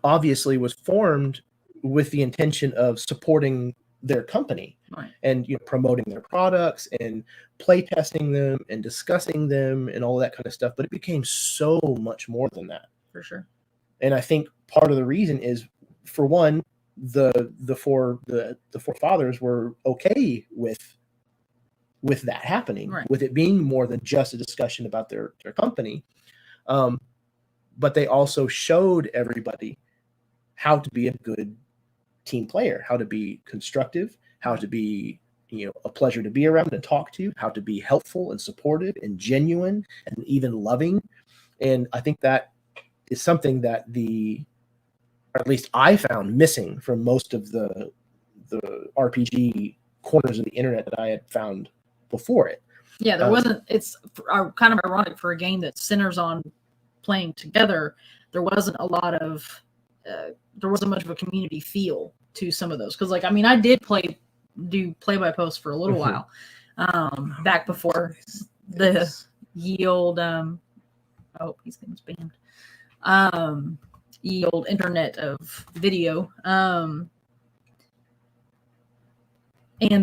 obviously was formed with the intention of supporting their company, right, and promoting their products and play testing them and discussing them and all that kind of stuff. But it became so much more than that. For sure. And I think part of the reason is, for one, the four fathers were okay with that happening, right, with it being more than just a discussion about their company. But they also showed everybody how to be a good team player, how to be constructive, how to be a pleasure to be around and talk to, how to be helpful and supportive and genuine and even loving. And I think that is something that or at least I found missing from most of the RPG corners of the internet that I had found before it. Yeah, there wasn't. It's kind of ironic for a game that centers on playing together. There wasn't a lot of there wasn't much of a community feel to some of those, because I did do play-by-post for a little while, back before the yield he's getting spammed, yield internet of video, and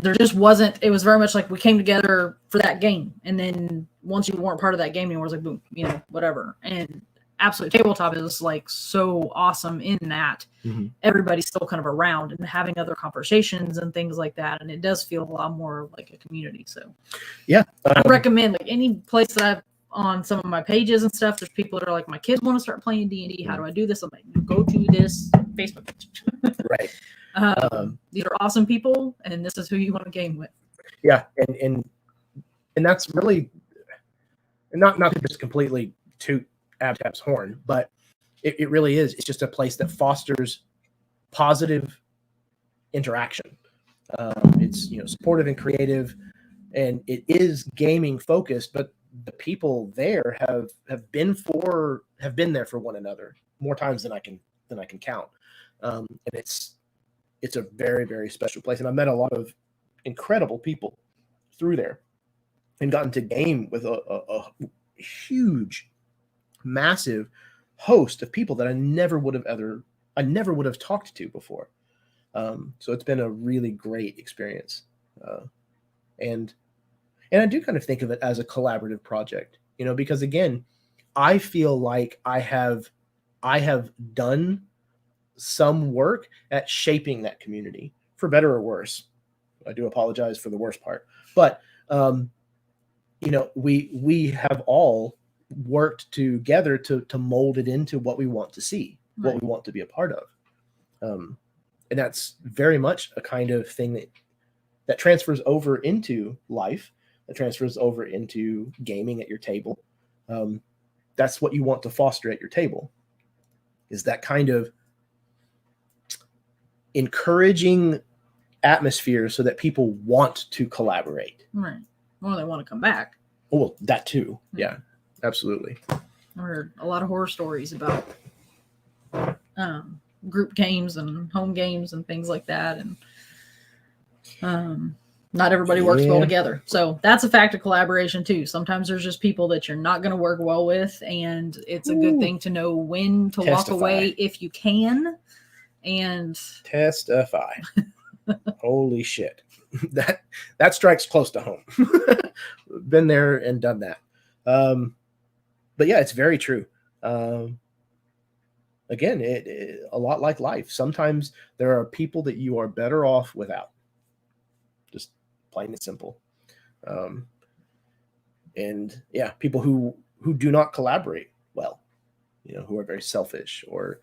there just wasn't. It was very much like we came together for that game, and then once you weren't part of that game anymore, it's like boom, whatever. And Absolute Tabletop is so awesome in that everybody's still kind of around and having other conversations and things like that, and it does feel a lot more like a community. So yeah, I recommend any place that I've on some of my pages and stuff, there's people that are like, my kids want to start playing D&D. How do I do this? I'm like, go to this Facebook page. Right. These are awesome people, and this is who you want to game with. Yeah, and that's really not to just completely toot AbTab's horn, but it really is. It's just a place that fosters positive interaction. It's supportive and creative, and it is gaming focused, but the people there have been there for one another more times than I can count. And it's a very, very special place. And I've met a lot of incredible people through there and gotten to game with a huge, massive host of people that I never would have talked to before. So it's been a really great experience. And I do kind of think of it as a collaborative project, because again, I feel like I have done some work at shaping that community, for better or worse. I do apologize for the worst part, but we have all worked together to mold it into what we want to see, right, what we want to be a part of. And that's very much a kind of thing that transfers over into life, that transfers over into gaming at your table. That's what you want to foster at your table, is that kind of encouraging atmosphere so that people want to collaborate. Right. Well, they want to come back. Well, that too. Yeah. Absolutely. I heard a lot of horror stories about group games and home games and things like that, and not everybody works well together. So that's a fact of collaboration too. Sometimes there's just people that you're not going to work well with, and it's a good thing to know when to walk away if you can. And testify. Holy shit. That strikes close to home. Been there and done that. But yeah, it's very true. Again, it a lot like life. Sometimes there are people that you are better off without. Just plain and simple. And yeah, people who do not collaborate well, who are very selfish or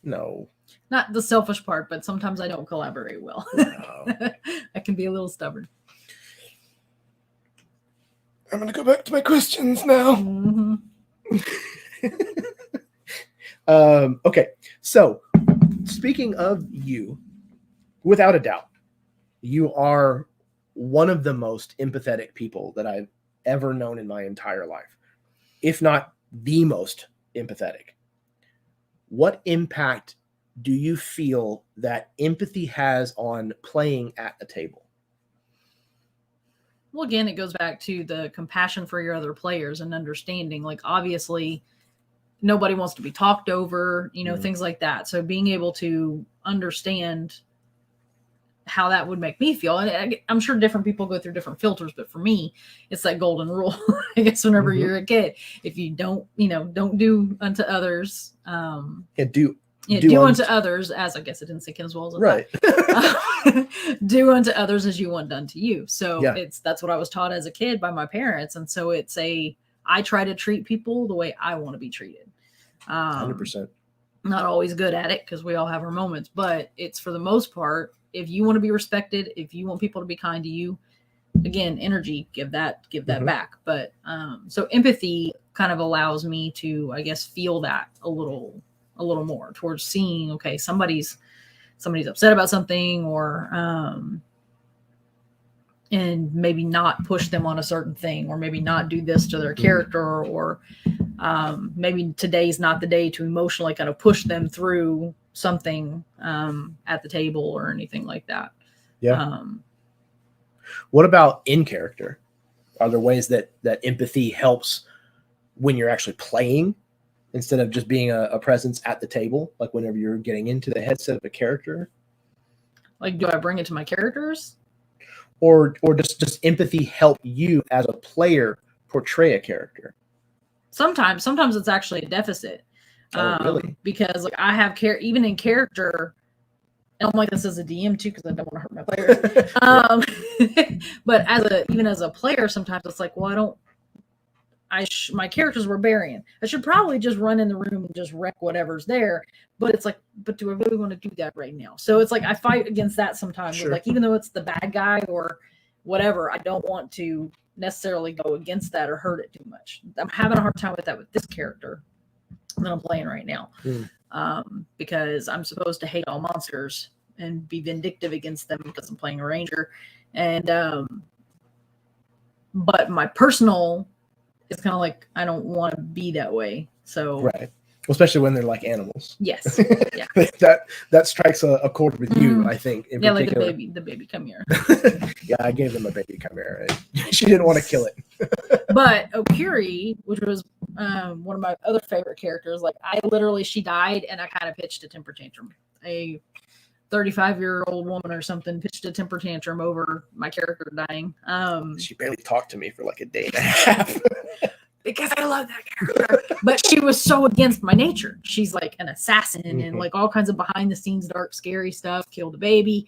no. Not the selfish part, but sometimes I don't collaborate well. No. I can be a little stubborn. I'm going to go back to my questions now. Mm-hmm. Okay, so speaking of you, without a doubt, you are one of the most empathetic people that I've ever known in my entire life, if not the most empathetic. What impact do you feel that empathy has on playing at a table? Well, again, it goes back to the compassion for your other players and understanding. Like, obviously, nobody wants to be talked over, things like that. So being able to understand how that would make me feel. And I'm sure different people go through different filters, but for me, it's that golden rule. I guess whenever you're a kid, if you don't do unto others, do unto others as, I guess it didn't sink in as well as I thought. Do unto others as you want done to you. So that's what I was taught as a kid by my parents. And so I try to treat people the way I want to be treated. 100%. Not always good at it because we all have our moments, but it's for the most part, if you want to be respected, if you want people to be kind to you, again, energy, give that back. But so empathy kind of allows me to, I guess, feel that a little more towards seeing, okay, somebody's upset about something, or and maybe not push them on a certain thing, or maybe not do this to their character, or maybe today's not the day to emotionally kind of push them through something at the table or anything like that. Yeah. What about in character? Are there ways that empathy helps when you're actually playing instead of just being a presence at the table? Like whenever you're getting into the headset of a character? Like, do I bring it to my characters? Or does empathy help you as a player portray a character? Sometimes it's actually a deficit. Really? Because like I have even in character, and I'm like this as a DM too, because I don't want to hurt my players. But even as a player, sometimes it's like, well, my character's barbarian. I should probably just run in the room and just wreck whatever's there. But it's like, but do I really want to do that right now? So it's like I fight against that sometimes. Sure. Like, even though it's the bad guy or whatever, I don't want to necessarily go against that or hurt it too much. I'm having a hard time with that with this character that I'm playing right now. Because I'm supposed to hate all monsters and be vindictive against them because I'm playing a ranger. And but my personal is kind of like, I don't want to be that way. So right. Especially when they're like animals. Yes. Yeah. that strikes a chord with you, I think. Yeah, particular. Like the baby come here. Yeah, I gave them a baby come here. She didn't want to kill it. But Okiri, which was one of my other favorite characters, like she died and I kind of pitched a temper tantrum. A 35-year-old woman or something pitched a temper tantrum over my character dying. She barely talked to me for like a day and a half. Because I love that character. But she was so against my nature. She's like an assassin and like all kinds of behind the scenes, dark, scary stuff, killed a baby,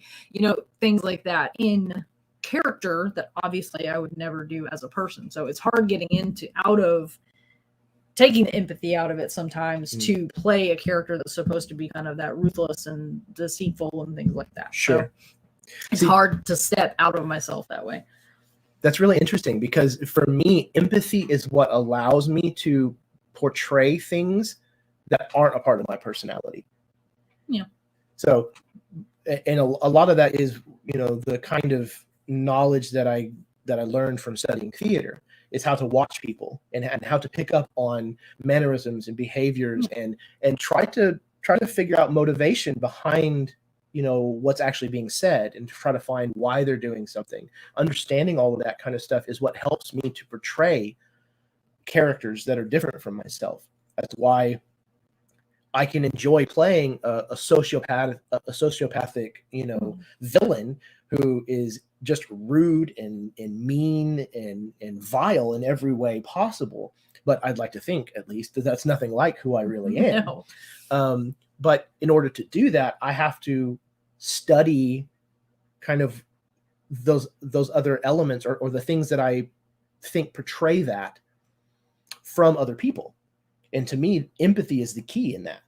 things like that in character that obviously I would never do as a person. So it's hard getting taking the empathy out of it sometimes to play a character that's supposed to be kind of that ruthless and deceitful and things like that. Sure. So it's hard to step out of myself that way. That's really interesting because for me, empathy is what allows me to portray things that aren't a part of my personality. Yeah. So, and a lot of that is, the kind of knowledge that I learned from studying theater is how to watch people and how to pick up on mannerisms and behaviors and try to figure out motivation behind, you know, what's actually being said, and to try to find why they're doing something. Understanding all of that kind of stuff is what helps me to portray characters that are different from myself. That's why I can enjoy playing a sociopathic, you know, villain who is just rude and mean and vile in every way possible. But I'd like to think, at least, that that's nothing like who I really am. No. But in order to do that, I have to study kind of those other elements or the things that I think portray that from other people. And to me, empathy is the key in that,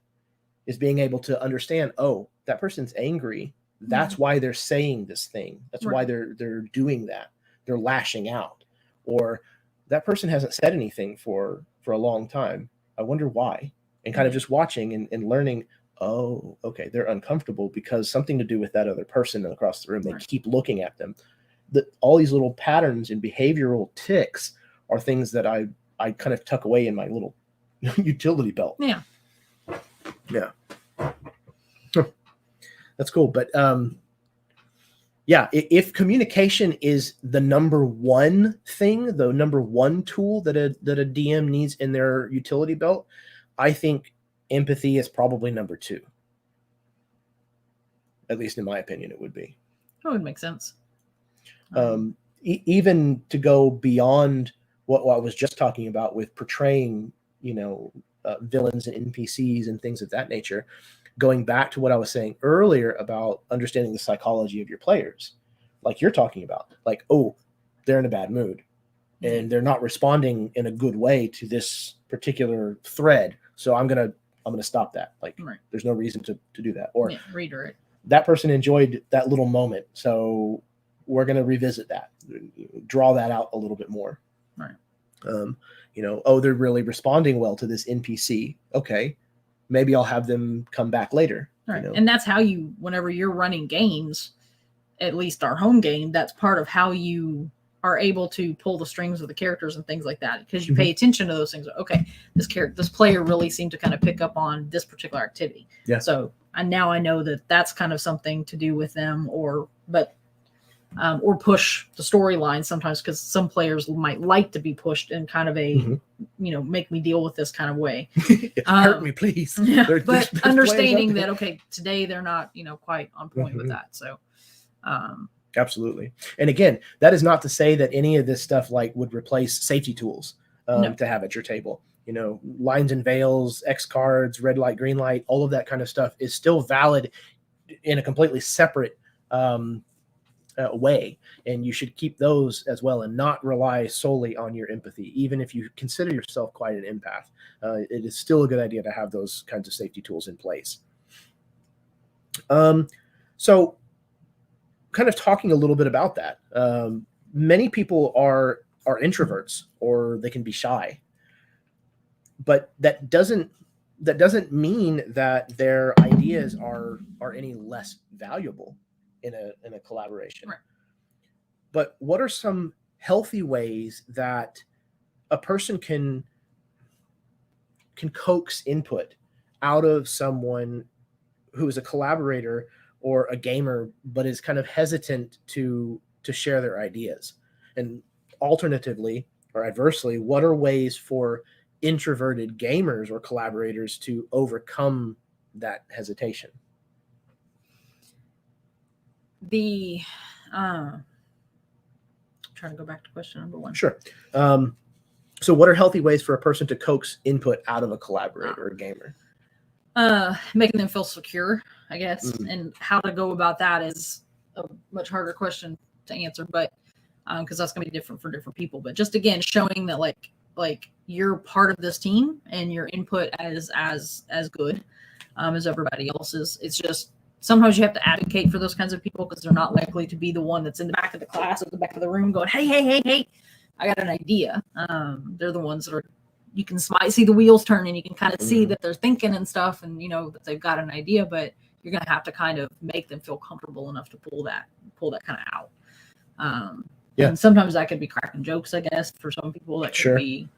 is being able to understand, oh, that person's angry. That's why they're saying this thing. That's why they're doing that. They're lashing out. Or that person hasn't said anything for a long time. I wonder why. And kind of just watching and learning, oh, okay, they're uncomfortable because something to do with that other person across the room. They keep looking at them. All these little patterns and behavioral tics are things that I kind of tuck away in my little utility belt. Yeah. That's cool. But yeah, if communication is the number one thing, the number one tool that a DM needs in their utility belt, I think empathy is probably number two. At least in my opinion, it would be. That would make sense. Even to go beyond what I was just talking about with portraying, you know, villains and NPCs and things of that nature, going back to what I was saying earlier about understanding the psychology of your players, like you're talking about, like, oh, they're in a bad mood and they're not responding in a good way to this particular thread. So I'm going to stop that. Like, there's no reason to do that. Or redirect. That person enjoyed that little moment. So we're going to revisit that, draw that out a little bit more. You know, oh, they're really responding well to this NPC. Okay, maybe I'll have them come back later. You know? And that's how whenever you're running games, at least our home game, that's part of how you are able to pull the strings of the characters and things like that, because you pay attention to those things. Okay, this player really seemed to kind of pick up on this particular activity. Yeah. So now I know that that's kind of something to do with them, or push the storyline sometimes, because some players might like to be pushed in kind of a, you know, make me deal with this kind of way. Hurt me, please. Yeah, but understanding that, okay, today they're not, you know, quite on point with that. So, absolutely. And again, that is not to say that any of this stuff like would replace safety tools to have at your table. You know, lines and veils, X cards, red light, green light, all of that kind of stuff is still valid in a completely separate way, and you should keep those as well and not rely solely on your empathy. Even if you consider yourself quite an empath, it is still a good idea to have those kinds of safety tools in place. So kind of talking a little bit about that, many people are introverts, or they can be shy, but that doesn't mean that their ideas are any less valuable in a collaboration. Right. But what are some healthy ways that a person can coax input out of someone who is a collaborator or a gamer, but is kind of hesitant to share their ideas? And alternatively, or adversely, what are ways for introverted gamers or collaborators to overcome that hesitation? Trying to go back to question number one. Sure. So what are healthy ways for a person to coax input out of a collaborator or a gamer? Making them feel secure, I guess. And how to go about that is a much harder question to answer, but because that's going to be different for different people. But just again, showing that like you're part of this team and your input as good as everybody else's. It's just sometimes you have to advocate for those kinds of people, because they're not likely to be the one that's in the back of the class or the back of the room going, hey, I got an idea. They're the ones that you can see the wheels turn, and you can kind of see that they're thinking and stuff, and you know that they've got an idea, but you're going to have to kind of make them feel comfortable enough to pull that kind of out. Yeah. And sometimes that could be cracking jokes, I guess, for some people. That could Sure. be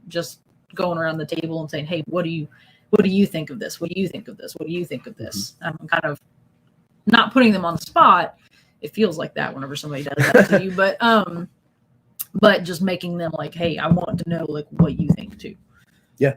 just going around the table and saying, "Hey, what do you think of this? What do you think of this? What do you think of this?" I'm kind of not putting them on the spot. It feels like that whenever somebody does that to you, but just making them like, "Hey, I want to know like what you think too." Yeah.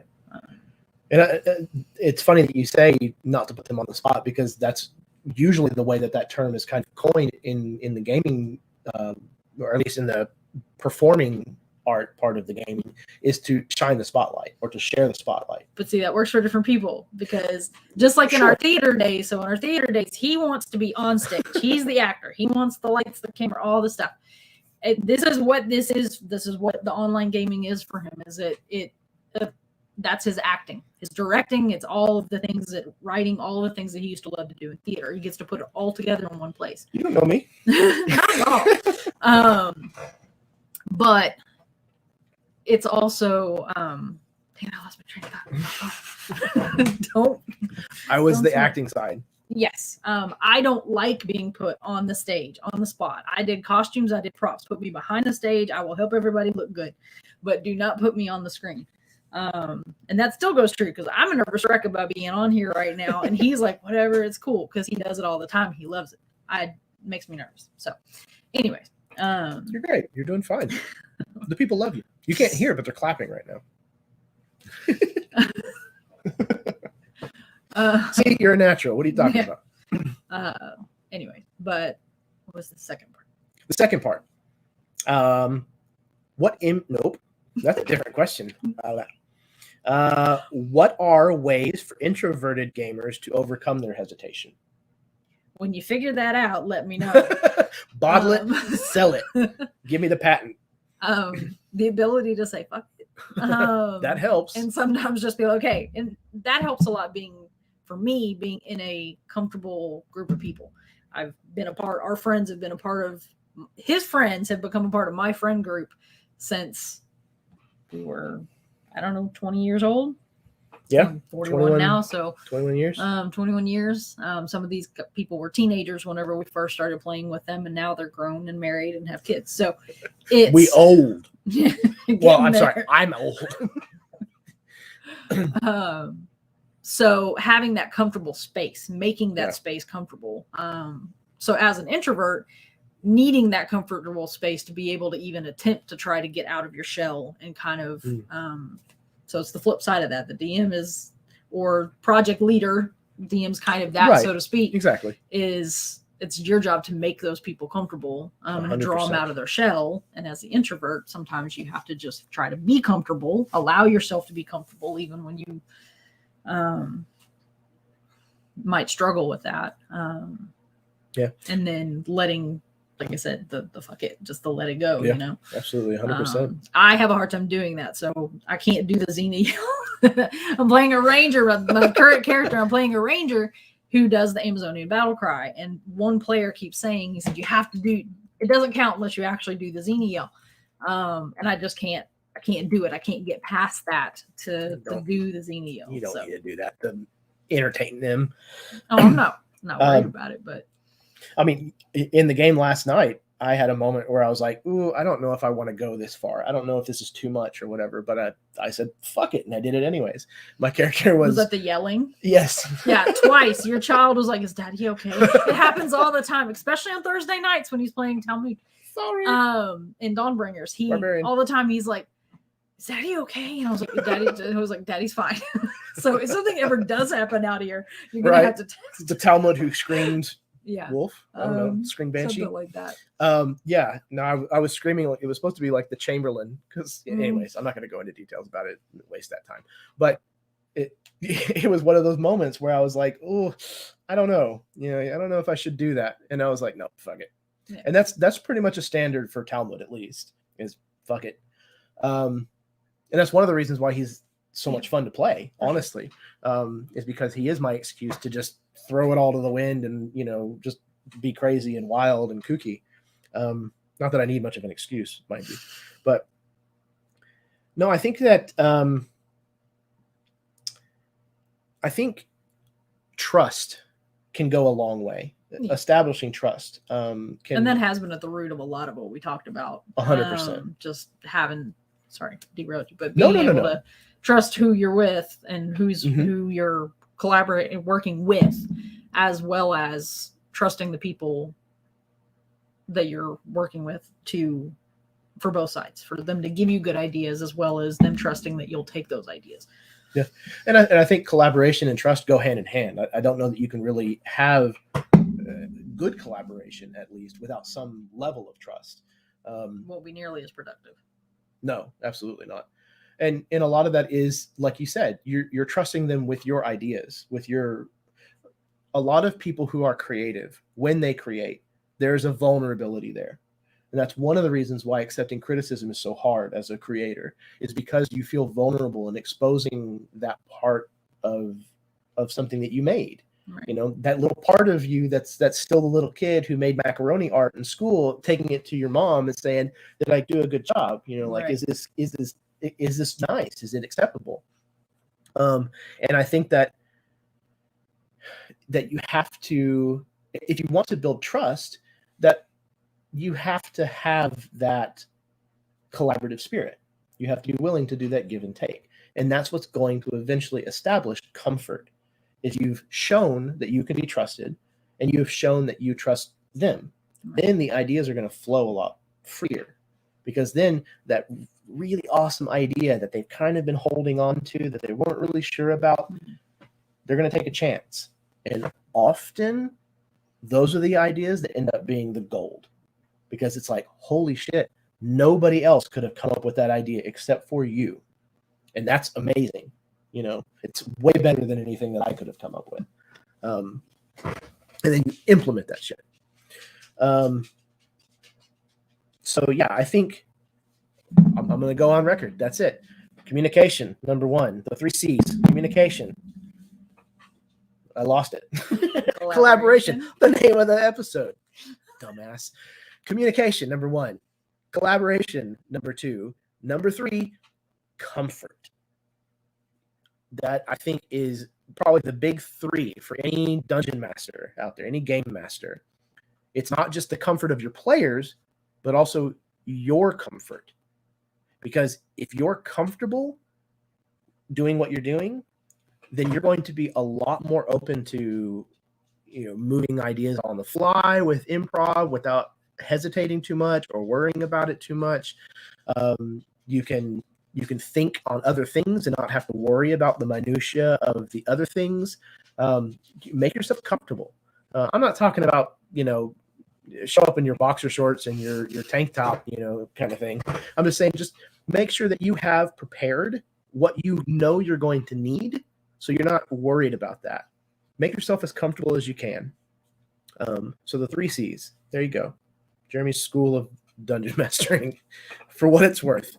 And it's funny that you say not to put them on the spot, because that's usually the way that term is kind of coined in the gaming, or at least in the performing art part of the gaming, is to shine the spotlight or to share the spotlight. But see, that works for different people, because just like in our theater days, so in our theater days, he wants to be on stage. He's the actor. He wants the lights, the camera, all the stuff. This is what this is. This is what the online gaming is for him. Is that's his acting, his directing. It's all of the things that writing, all of the things that he used to love to do in theater. He gets to put it all together in one place. You don't know me. Not at all. But it's also, dang, I lost my train of thought. I was the acting side. Yes. I don't like being put on the stage, on the spot. I did costumes, I did props. Put me behind the stage. I will help everybody look good, but do not put me on the screen. And that still goes true, because I'm a nervous wreck about being on here right now. And he's like, whatever, it's cool, because he does it all the time. He loves it. It makes me nervous. So anyways, you're great. You're doing fine. The people love you. You can't hear, but they're clapping right now. See, you're a natural. What are you talking about? Anyway, but what was the second part? The second part. Nope. That's a different question. What are ways for introverted gamers to overcome their hesitation? When you figure that out, let me know. Bottle it, sell it. Give me the patent. The ability to say fuck it. That helps. And sometimes just be like, okay. And that helps a lot, being in a comfortable group of people. Our friends have been a part of, his friends have become a part of my friend group since we were, 20 years old. Yeah. I'm 41 now, so 21 years. 21 years. Some of these people were teenagers whenever we first started playing with them, and now they're grown and married and have kids. So it's we old. Well, I'm there. sorry, I'm old. So having that comfortable space, making that space comfortable. So as an introvert, needing that comfortable space to be able to even attempt to try to get out of your shell and kind of so it's the flip side of that. The DM is, or project leader, DM's kind of that, right, so to speak. Exactly. It's your job to make those people comfortable and to draw them out of their shell. And as the introvert, sometimes you have to just try to be comfortable, allow yourself to be comfortable, even when you might struggle with that. Yeah. And then letting, like I said, the fuck it, just to let it go, yeah, you know? Absolutely, 100%. I have a hard time doing that, so I can't do the Xenia. I'm playing a ranger, my current character, I'm playing a ranger who does the Amazonian battle cry, and one player keeps saying, he said, you have to do, it doesn't count unless you actually do the Xenia. And I just can't, I can't do it. I can't get past that to do the Xenia. You don't need to do that to entertain them. Oh, I'm not worried about it, but I mean, in the game last night, I had a moment where I was like, ooh, I don't know if I want to go this far. I don't know if this is too much or whatever, but I said, fuck it. And I did it anyways. My character was that the yelling? Yes. Yeah. Twice. Your child was like, is daddy okay? It happens all the time, especially on Thursday nights when he's playing Talmud. Sorry. In Dawnbringers, Barbarian. all the time he's like, is daddy okay? And I was like, daddy's fine. So if something ever does happen out here, you're going to have to text the Talmud who screamed. Yeah, wolf. I don't know, scream banshee, something like that. Yeah. No, I was screaming like it was supposed to be like the Chamberlain. Because, anyways, I'm not going to go into details about it. Waste that time. But it was one of those moments where I was like, oh, I don't know. You know, I don't know if I should do that. And I was like, no, fuck it. Yeah. And that's pretty much a standard for Talmud, at least, is fuck it. And that's one of the reasons why he's so much fun to play. Honestly, is because he is my excuse to just throw it all to the wind and, you know, just be crazy and wild and kooky. Not that I need much of an excuse, mind you, but no, I think that I think trust can go a long way establishing trust and that has been at the root of a lot of what we talked about. 100%. Just having, sorry, derailed you, but being able to trust who you're with and who you're collaborating, working with, as well as trusting the people that you're working with for both sides, for them to give you good ideas, as well as them trusting that you'll take those ideas. Yeah. And I think collaboration and trust go hand in hand. I don't know that you can really have good collaboration, at least, without some level of trust. Won't be nearly as productive. No, absolutely not. And a lot of that is, like you said, you're trusting them with your ideas, a lot of people who are creative, when they create, there's a vulnerability there. And that's one of the reasons why accepting criticism is so hard as a creator, is because you feel vulnerable in exposing that part of something that you made. Right. You know, that little part of you that's still the little kid who made macaroni art in school, taking it to your mom and saying, did I do a good job? You know, like, right. is this nice? Is it acceptable? And I think that you have to, if you want to build trust, that you have to have that collaborative spirit. You have to be willing to do that give and take. And that's what's going to eventually establish comfort. If you've shown that you can be trusted and you have shown that you trust them, then the ideas are going to flow a lot freer, because then that really awesome idea that they've kind of been holding on to, that they weren't really sure about, they're going to take a chance. And often those are the ideas that end up being the gold, because it's like, holy shit, nobody else could have come up with that idea except for you. And that's amazing. You know, it's way better than anything that I could have come up with. And then you implement that shit. So yeah, I think I'm going to go on record. That's it. Communication, number one. The 3 C's. Communication. I lost it. Collaboration. The name of the episode. Dumbass. Communication, number 1. Collaboration, number 2. Number 3, comfort. That, I think, is probably the big 3 for any dungeon master out there, any game master. It's not just the comfort of your players, but also your comfort. Because if you're comfortable doing what you're doing, then you're going to be a lot more open to, you know, moving ideas on the fly with improv without hesitating too much or worrying about it too much. You can think on other things and not have to worry about the minutia of the other things. Make yourself comfortable. I'm not talking about, you know, show up in your boxer shorts and your tank top, you know, kind of thing. I'm just saying, just make sure that you have prepared what you know you're going to need, so you're not worried about that. Make yourself as comfortable as you can. So the 3 C's, there you go. Jeremy's School of Dungeon Mastering, for what it's worth.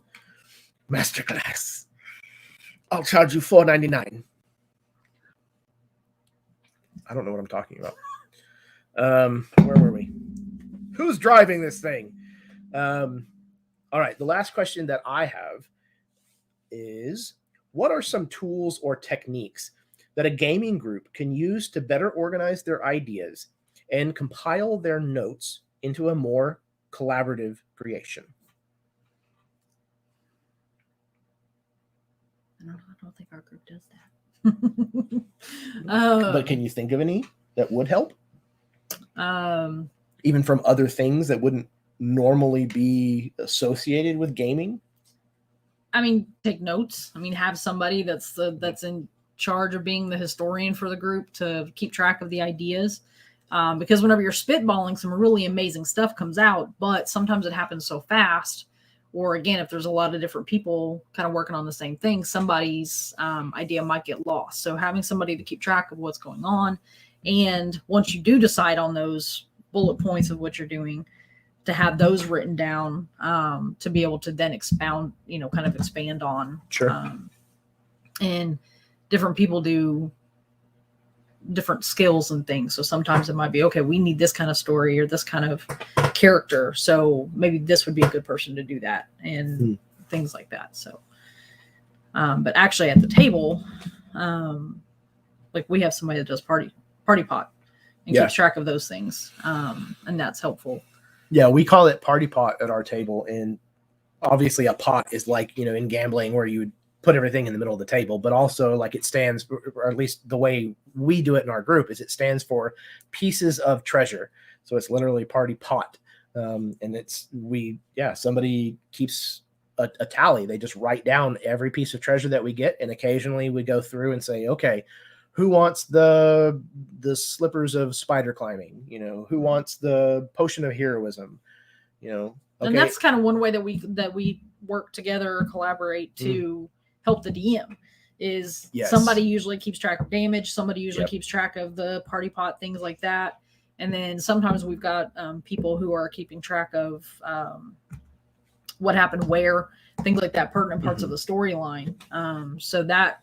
Masterclass. I'll charge you $4.99. I don't know what I'm talking about. Where were we? Who's driving this thing? All right. The last question that I have is, what are some tools or techniques that a gaming group can use to better organize their ideas and compile their notes into a more collaborative creation? I don't think our group does that. But can you think of any that would help? Even from other things that wouldn't normally be associated with gaming? I mean, take notes. I mean, have somebody that's in charge of being the historian for the group to keep track of the ideas. Because whenever you're spitballing, some really amazing stuff comes out, but sometimes it happens so fast. Or again, if there's a lot of different people kind of working on the same thing, somebody's idea might get lost. So having somebody to keep track of what's going on. And once you do decide on those bullet points of what you're doing, to have those written down, to be able to then expound, you know, kind of expand on. Sure. And different people do different skills and things. So sometimes it might be, okay, we need this kind of story or this kind of character. So maybe this would be a good person to do that, and things like that. So, but actually at the table, like we have somebody that does party pot. and keeps track of those things. And that's helpful. Yeah, we call it party pot at our table, and obviously a pot is like, you know, in gambling where you would put everything in the middle of the table, but also like it stands, or at least the way we do it in our group is it stands for pieces of treasure. So it's literally party pot. And somebody keeps a tally. They just write down every piece of treasure that we get. And occasionally we go through and say, okay, who wants the slippers of spider climbing? You know, who wants the potion of heroism? You know, okay. And that's kind of one way that we work together or collaborate to help the DM is somebody usually keeps track of damage. Somebody usually keeps track of the party pot, things like that. And then sometimes we've got people who are keeping track of what happened where, things like that, pertinent parts of the storyline. So that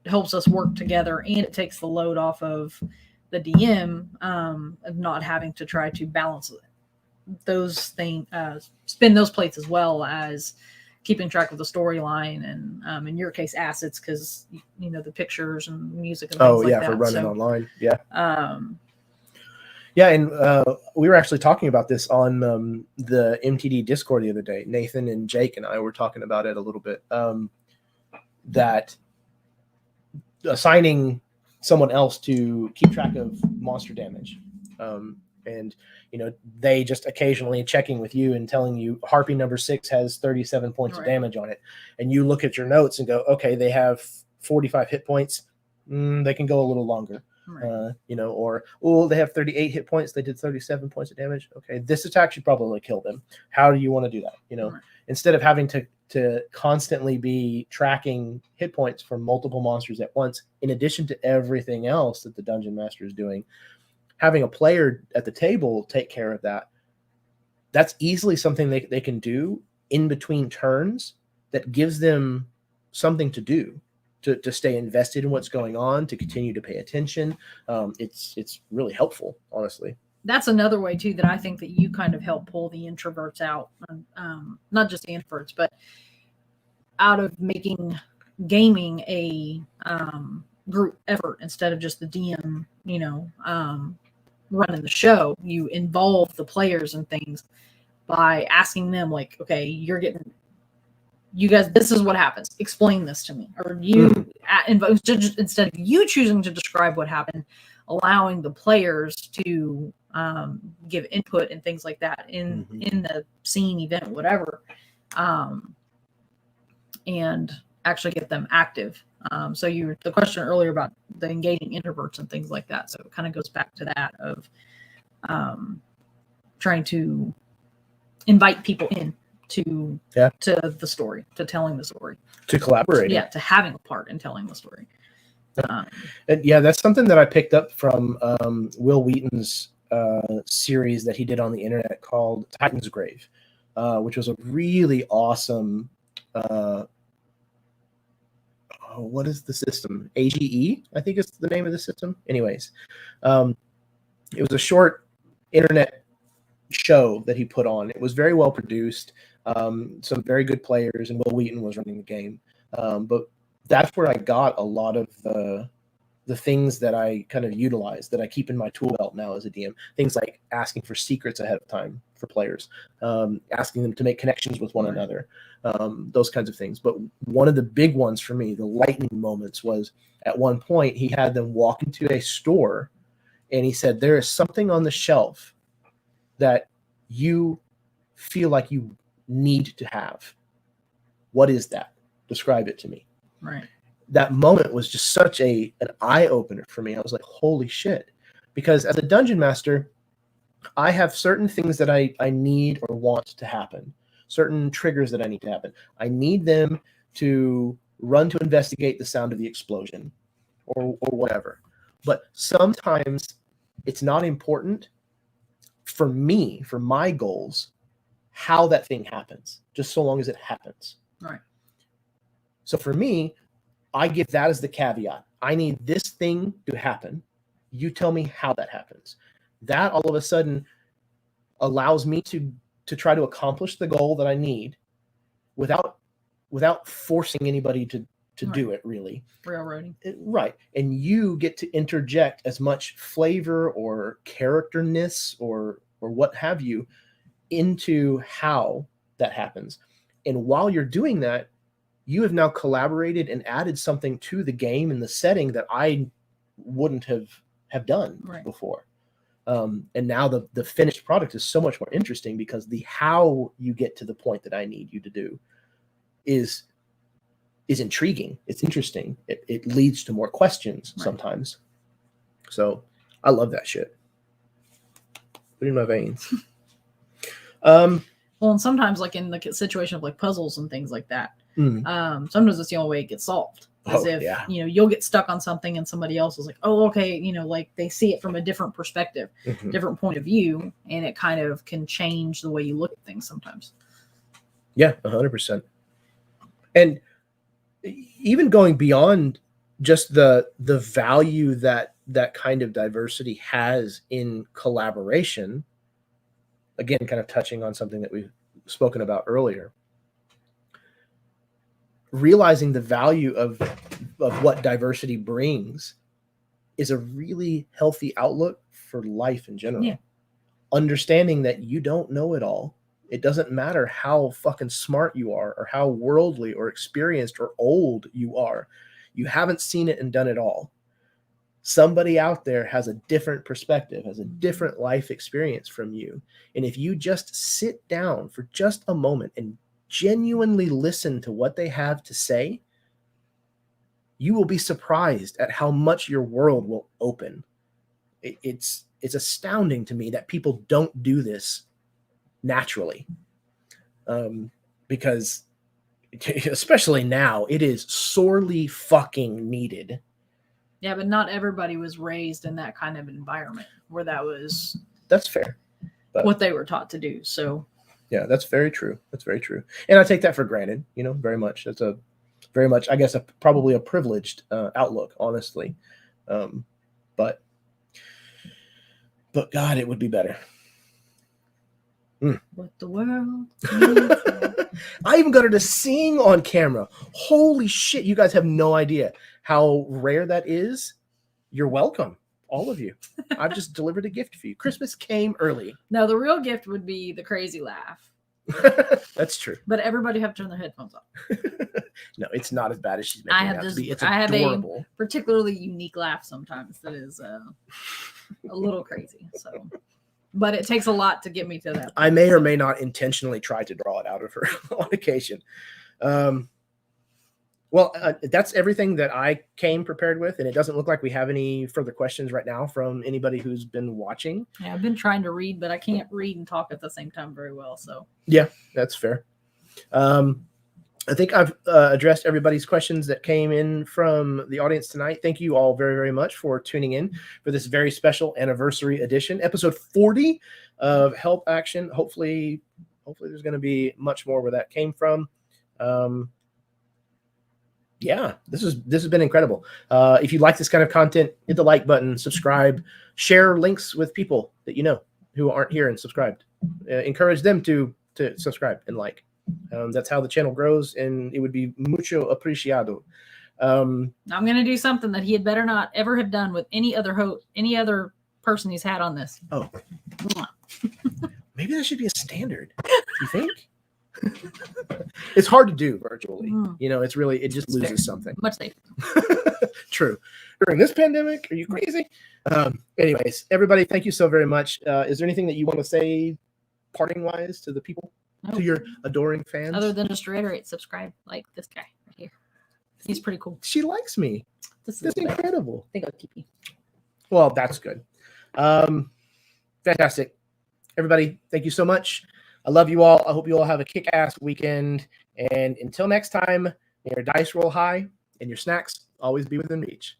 helps us work together, and it takes the load off of the DM of not having to try to balance those things, spin those plates, as well as keeping track of the storyline and in your case assets, because you know the pictures and music and things like that. For running online. And we were actually talking about this on the MTD Discord the other day. Nathan and Jake and I were talking about it a little bit, that assigning someone else to keep track of monster damage, and you know, they just occasionally checking with you and telling you Harpy number 6 has 37 points of damage on it, and you look at your notes and go, okay, they have 45 hit points, they can go a little longer. You know, or they have 38 hit points, they did 37 points of damage. Okay, this attack should probably kill them. How do you want to do that? You know, instead of having to constantly be tracking hit points for multiple monsters at once, in addition to everything else that the dungeon master is doing, having a player at the table take care of that. That's easily something they can do in between turns that gives them something to do. To stay invested in what's going on, to continue to pay attention. It's really helpful, honestly. That's another way too that I think that you kind of help pull the introverts out, not just the introverts, but out of making gaming a group effort instead of just the DM, you know, running the show. You involve the players and things by asking them, like, okay, you guys, this is what happens. Explain this to me. Or instead of you choosing to describe what happened, allowing the players to give input and things like that in the scene, event, whatever, and actually get them active. So the question earlier about the engaging introverts and things like that. So it kind of goes back to that of trying to invite people in to the story, to telling the story, to collaborate, to having a part in telling the story. And that's something that I picked up from Will Wheaton's series that he did on the internet called Titan's Grave, which was a really awesome what is the system? AGE, I think is the name of the system. Anyways, it was a short internet show that he put on. It was very well produced. Some very good players, and Will Wheaton was running the game. But that's where I got a lot of the things that I kind of utilize, that I keep in my tool belt now as a DM. Things like asking for secrets ahead of time for players, asking them to make connections with one another, those kinds of things. But one of the big ones for me, the lightning moments, was at one point he had them walk into a store and he said, there is something on the shelf that you feel like you need to have. What is that? Describe it to me. Right. That moment was just such an eye-opener for me. I was like, holy shit. Because as a dungeon master, I have certain things that I need or want to happen, certain triggers that I need to happen. I need them to run to investigate the sound of the explosion or whatever. But sometimes it's not important for me, for my goals, how that thing happens, just so long as it happens. Right. So for me, I give that as the caveat. I need this thing to happen. You tell me how that happens. That all of a sudden allows me to try to accomplish the goal that I need without forcing anybody to do it, really. Railroading. Right. And you get to interject as much flavor or characterness or what have you into how that happens. And while you're doing that, you have now collaborated and added something to the game and the setting that I wouldn't have done before. And now the finished product is so much more interesting because the how you get to the point that I need you to do is intriguing. It's interesting. It leads to more questions sometimes. So I love that shit. Put it in my veins. Well, and sometimes like in the situation of like puzzles and things like that, sometimes it's the only way it gets solved. As you'll get stuck on something and somebody else is like, oh, okay, like they see it from a different perspective, different point of view, and it kind of can change the way you look at things sometimes. Yeah, 100%. And even going beyond just the value that kind of diversity has in collaboration, again, kind of touching on something that we've spoken about earlier, realizing the value of what diversity brings is a really healthy outlook for life in general. Yeah. Understanding that you don't know it all. It doesn't matter how fucking smart you are or how worldly or experienced or old you are. You haven't seen it and done it all. Somebody out there has a different perspective, has a different life experience from you. And if you just sit down for just a moment and genuinely listen to what they have to say, you will be surprised at how much your world will open. It's astounding to me that people don't do this naturally, because especially now, it is sorely fucking needed. Yeah, but not everybody was raised in that kind of environment where that's fair, but what they were taught to do. So yeah, that's very true. That's very true. And I take that for granted, very much. That's a very much, I guess, probably a privileged outlook, honestly. But God, it would be better. What the world I even got her to sing on camera. Holy shit, you guys have no idea how rare that is. You're welcome, all of you. I've just delivered a gift for you. Christmas came early. No, the real gift would be the crazy laugh. That's true. But everybody have to turn their headphones off. No, it's not as bad as she's making it out to be. It's adorable. I have a particularly unique laugh sometimes that is a little crazy. So, but it takes a lot to get me to that. I may or may not intentionally try to draw it out of her on occasion. Well, that's everything that I came prepared with, and it doesn't look like we have any further questions right now from anybody who's been watching. Yeah, I've been trying to read, but I can't read and talk at the same time very well. So yeah, that's fair. I think I've addressed everybody's questions that came in from the audience tonight. Thank you all very, very much for tuning in for this very special anniversary edition, episode 40 of Help Action. Hopefully there's going to be much more where that came from. Yeah, this has been incredible. If you like this kind of content, hit the like button, subscribe, share links with people that you know who aren't here and subscribed. Encourage them to subscribe and like. That's how the channel grows, and it would be mucho apreciado. I'm gonna do something that he had better not ever have done with any other person he's had on this. Oh, maybe that should be a standard. You think? It's hard to do virtually. It just loses fair. Something. Much safer. True. During this pandemic, are you crazy? Anyways, everybody, thank you so very much. Is there anything that you want to say parting wise to the people? Nope. To your adoring fans? Other than just reiterate, subscribe, like this guy right here. He's pretty cool. She likes me. This is incredible. I think I'll keep you. Well, that's good. Fantastic. Everybody, thank you so much. I love you all. I hope you all have a kick-ass weekend. And until next time, may your dice roll high and your snacks always be within reach.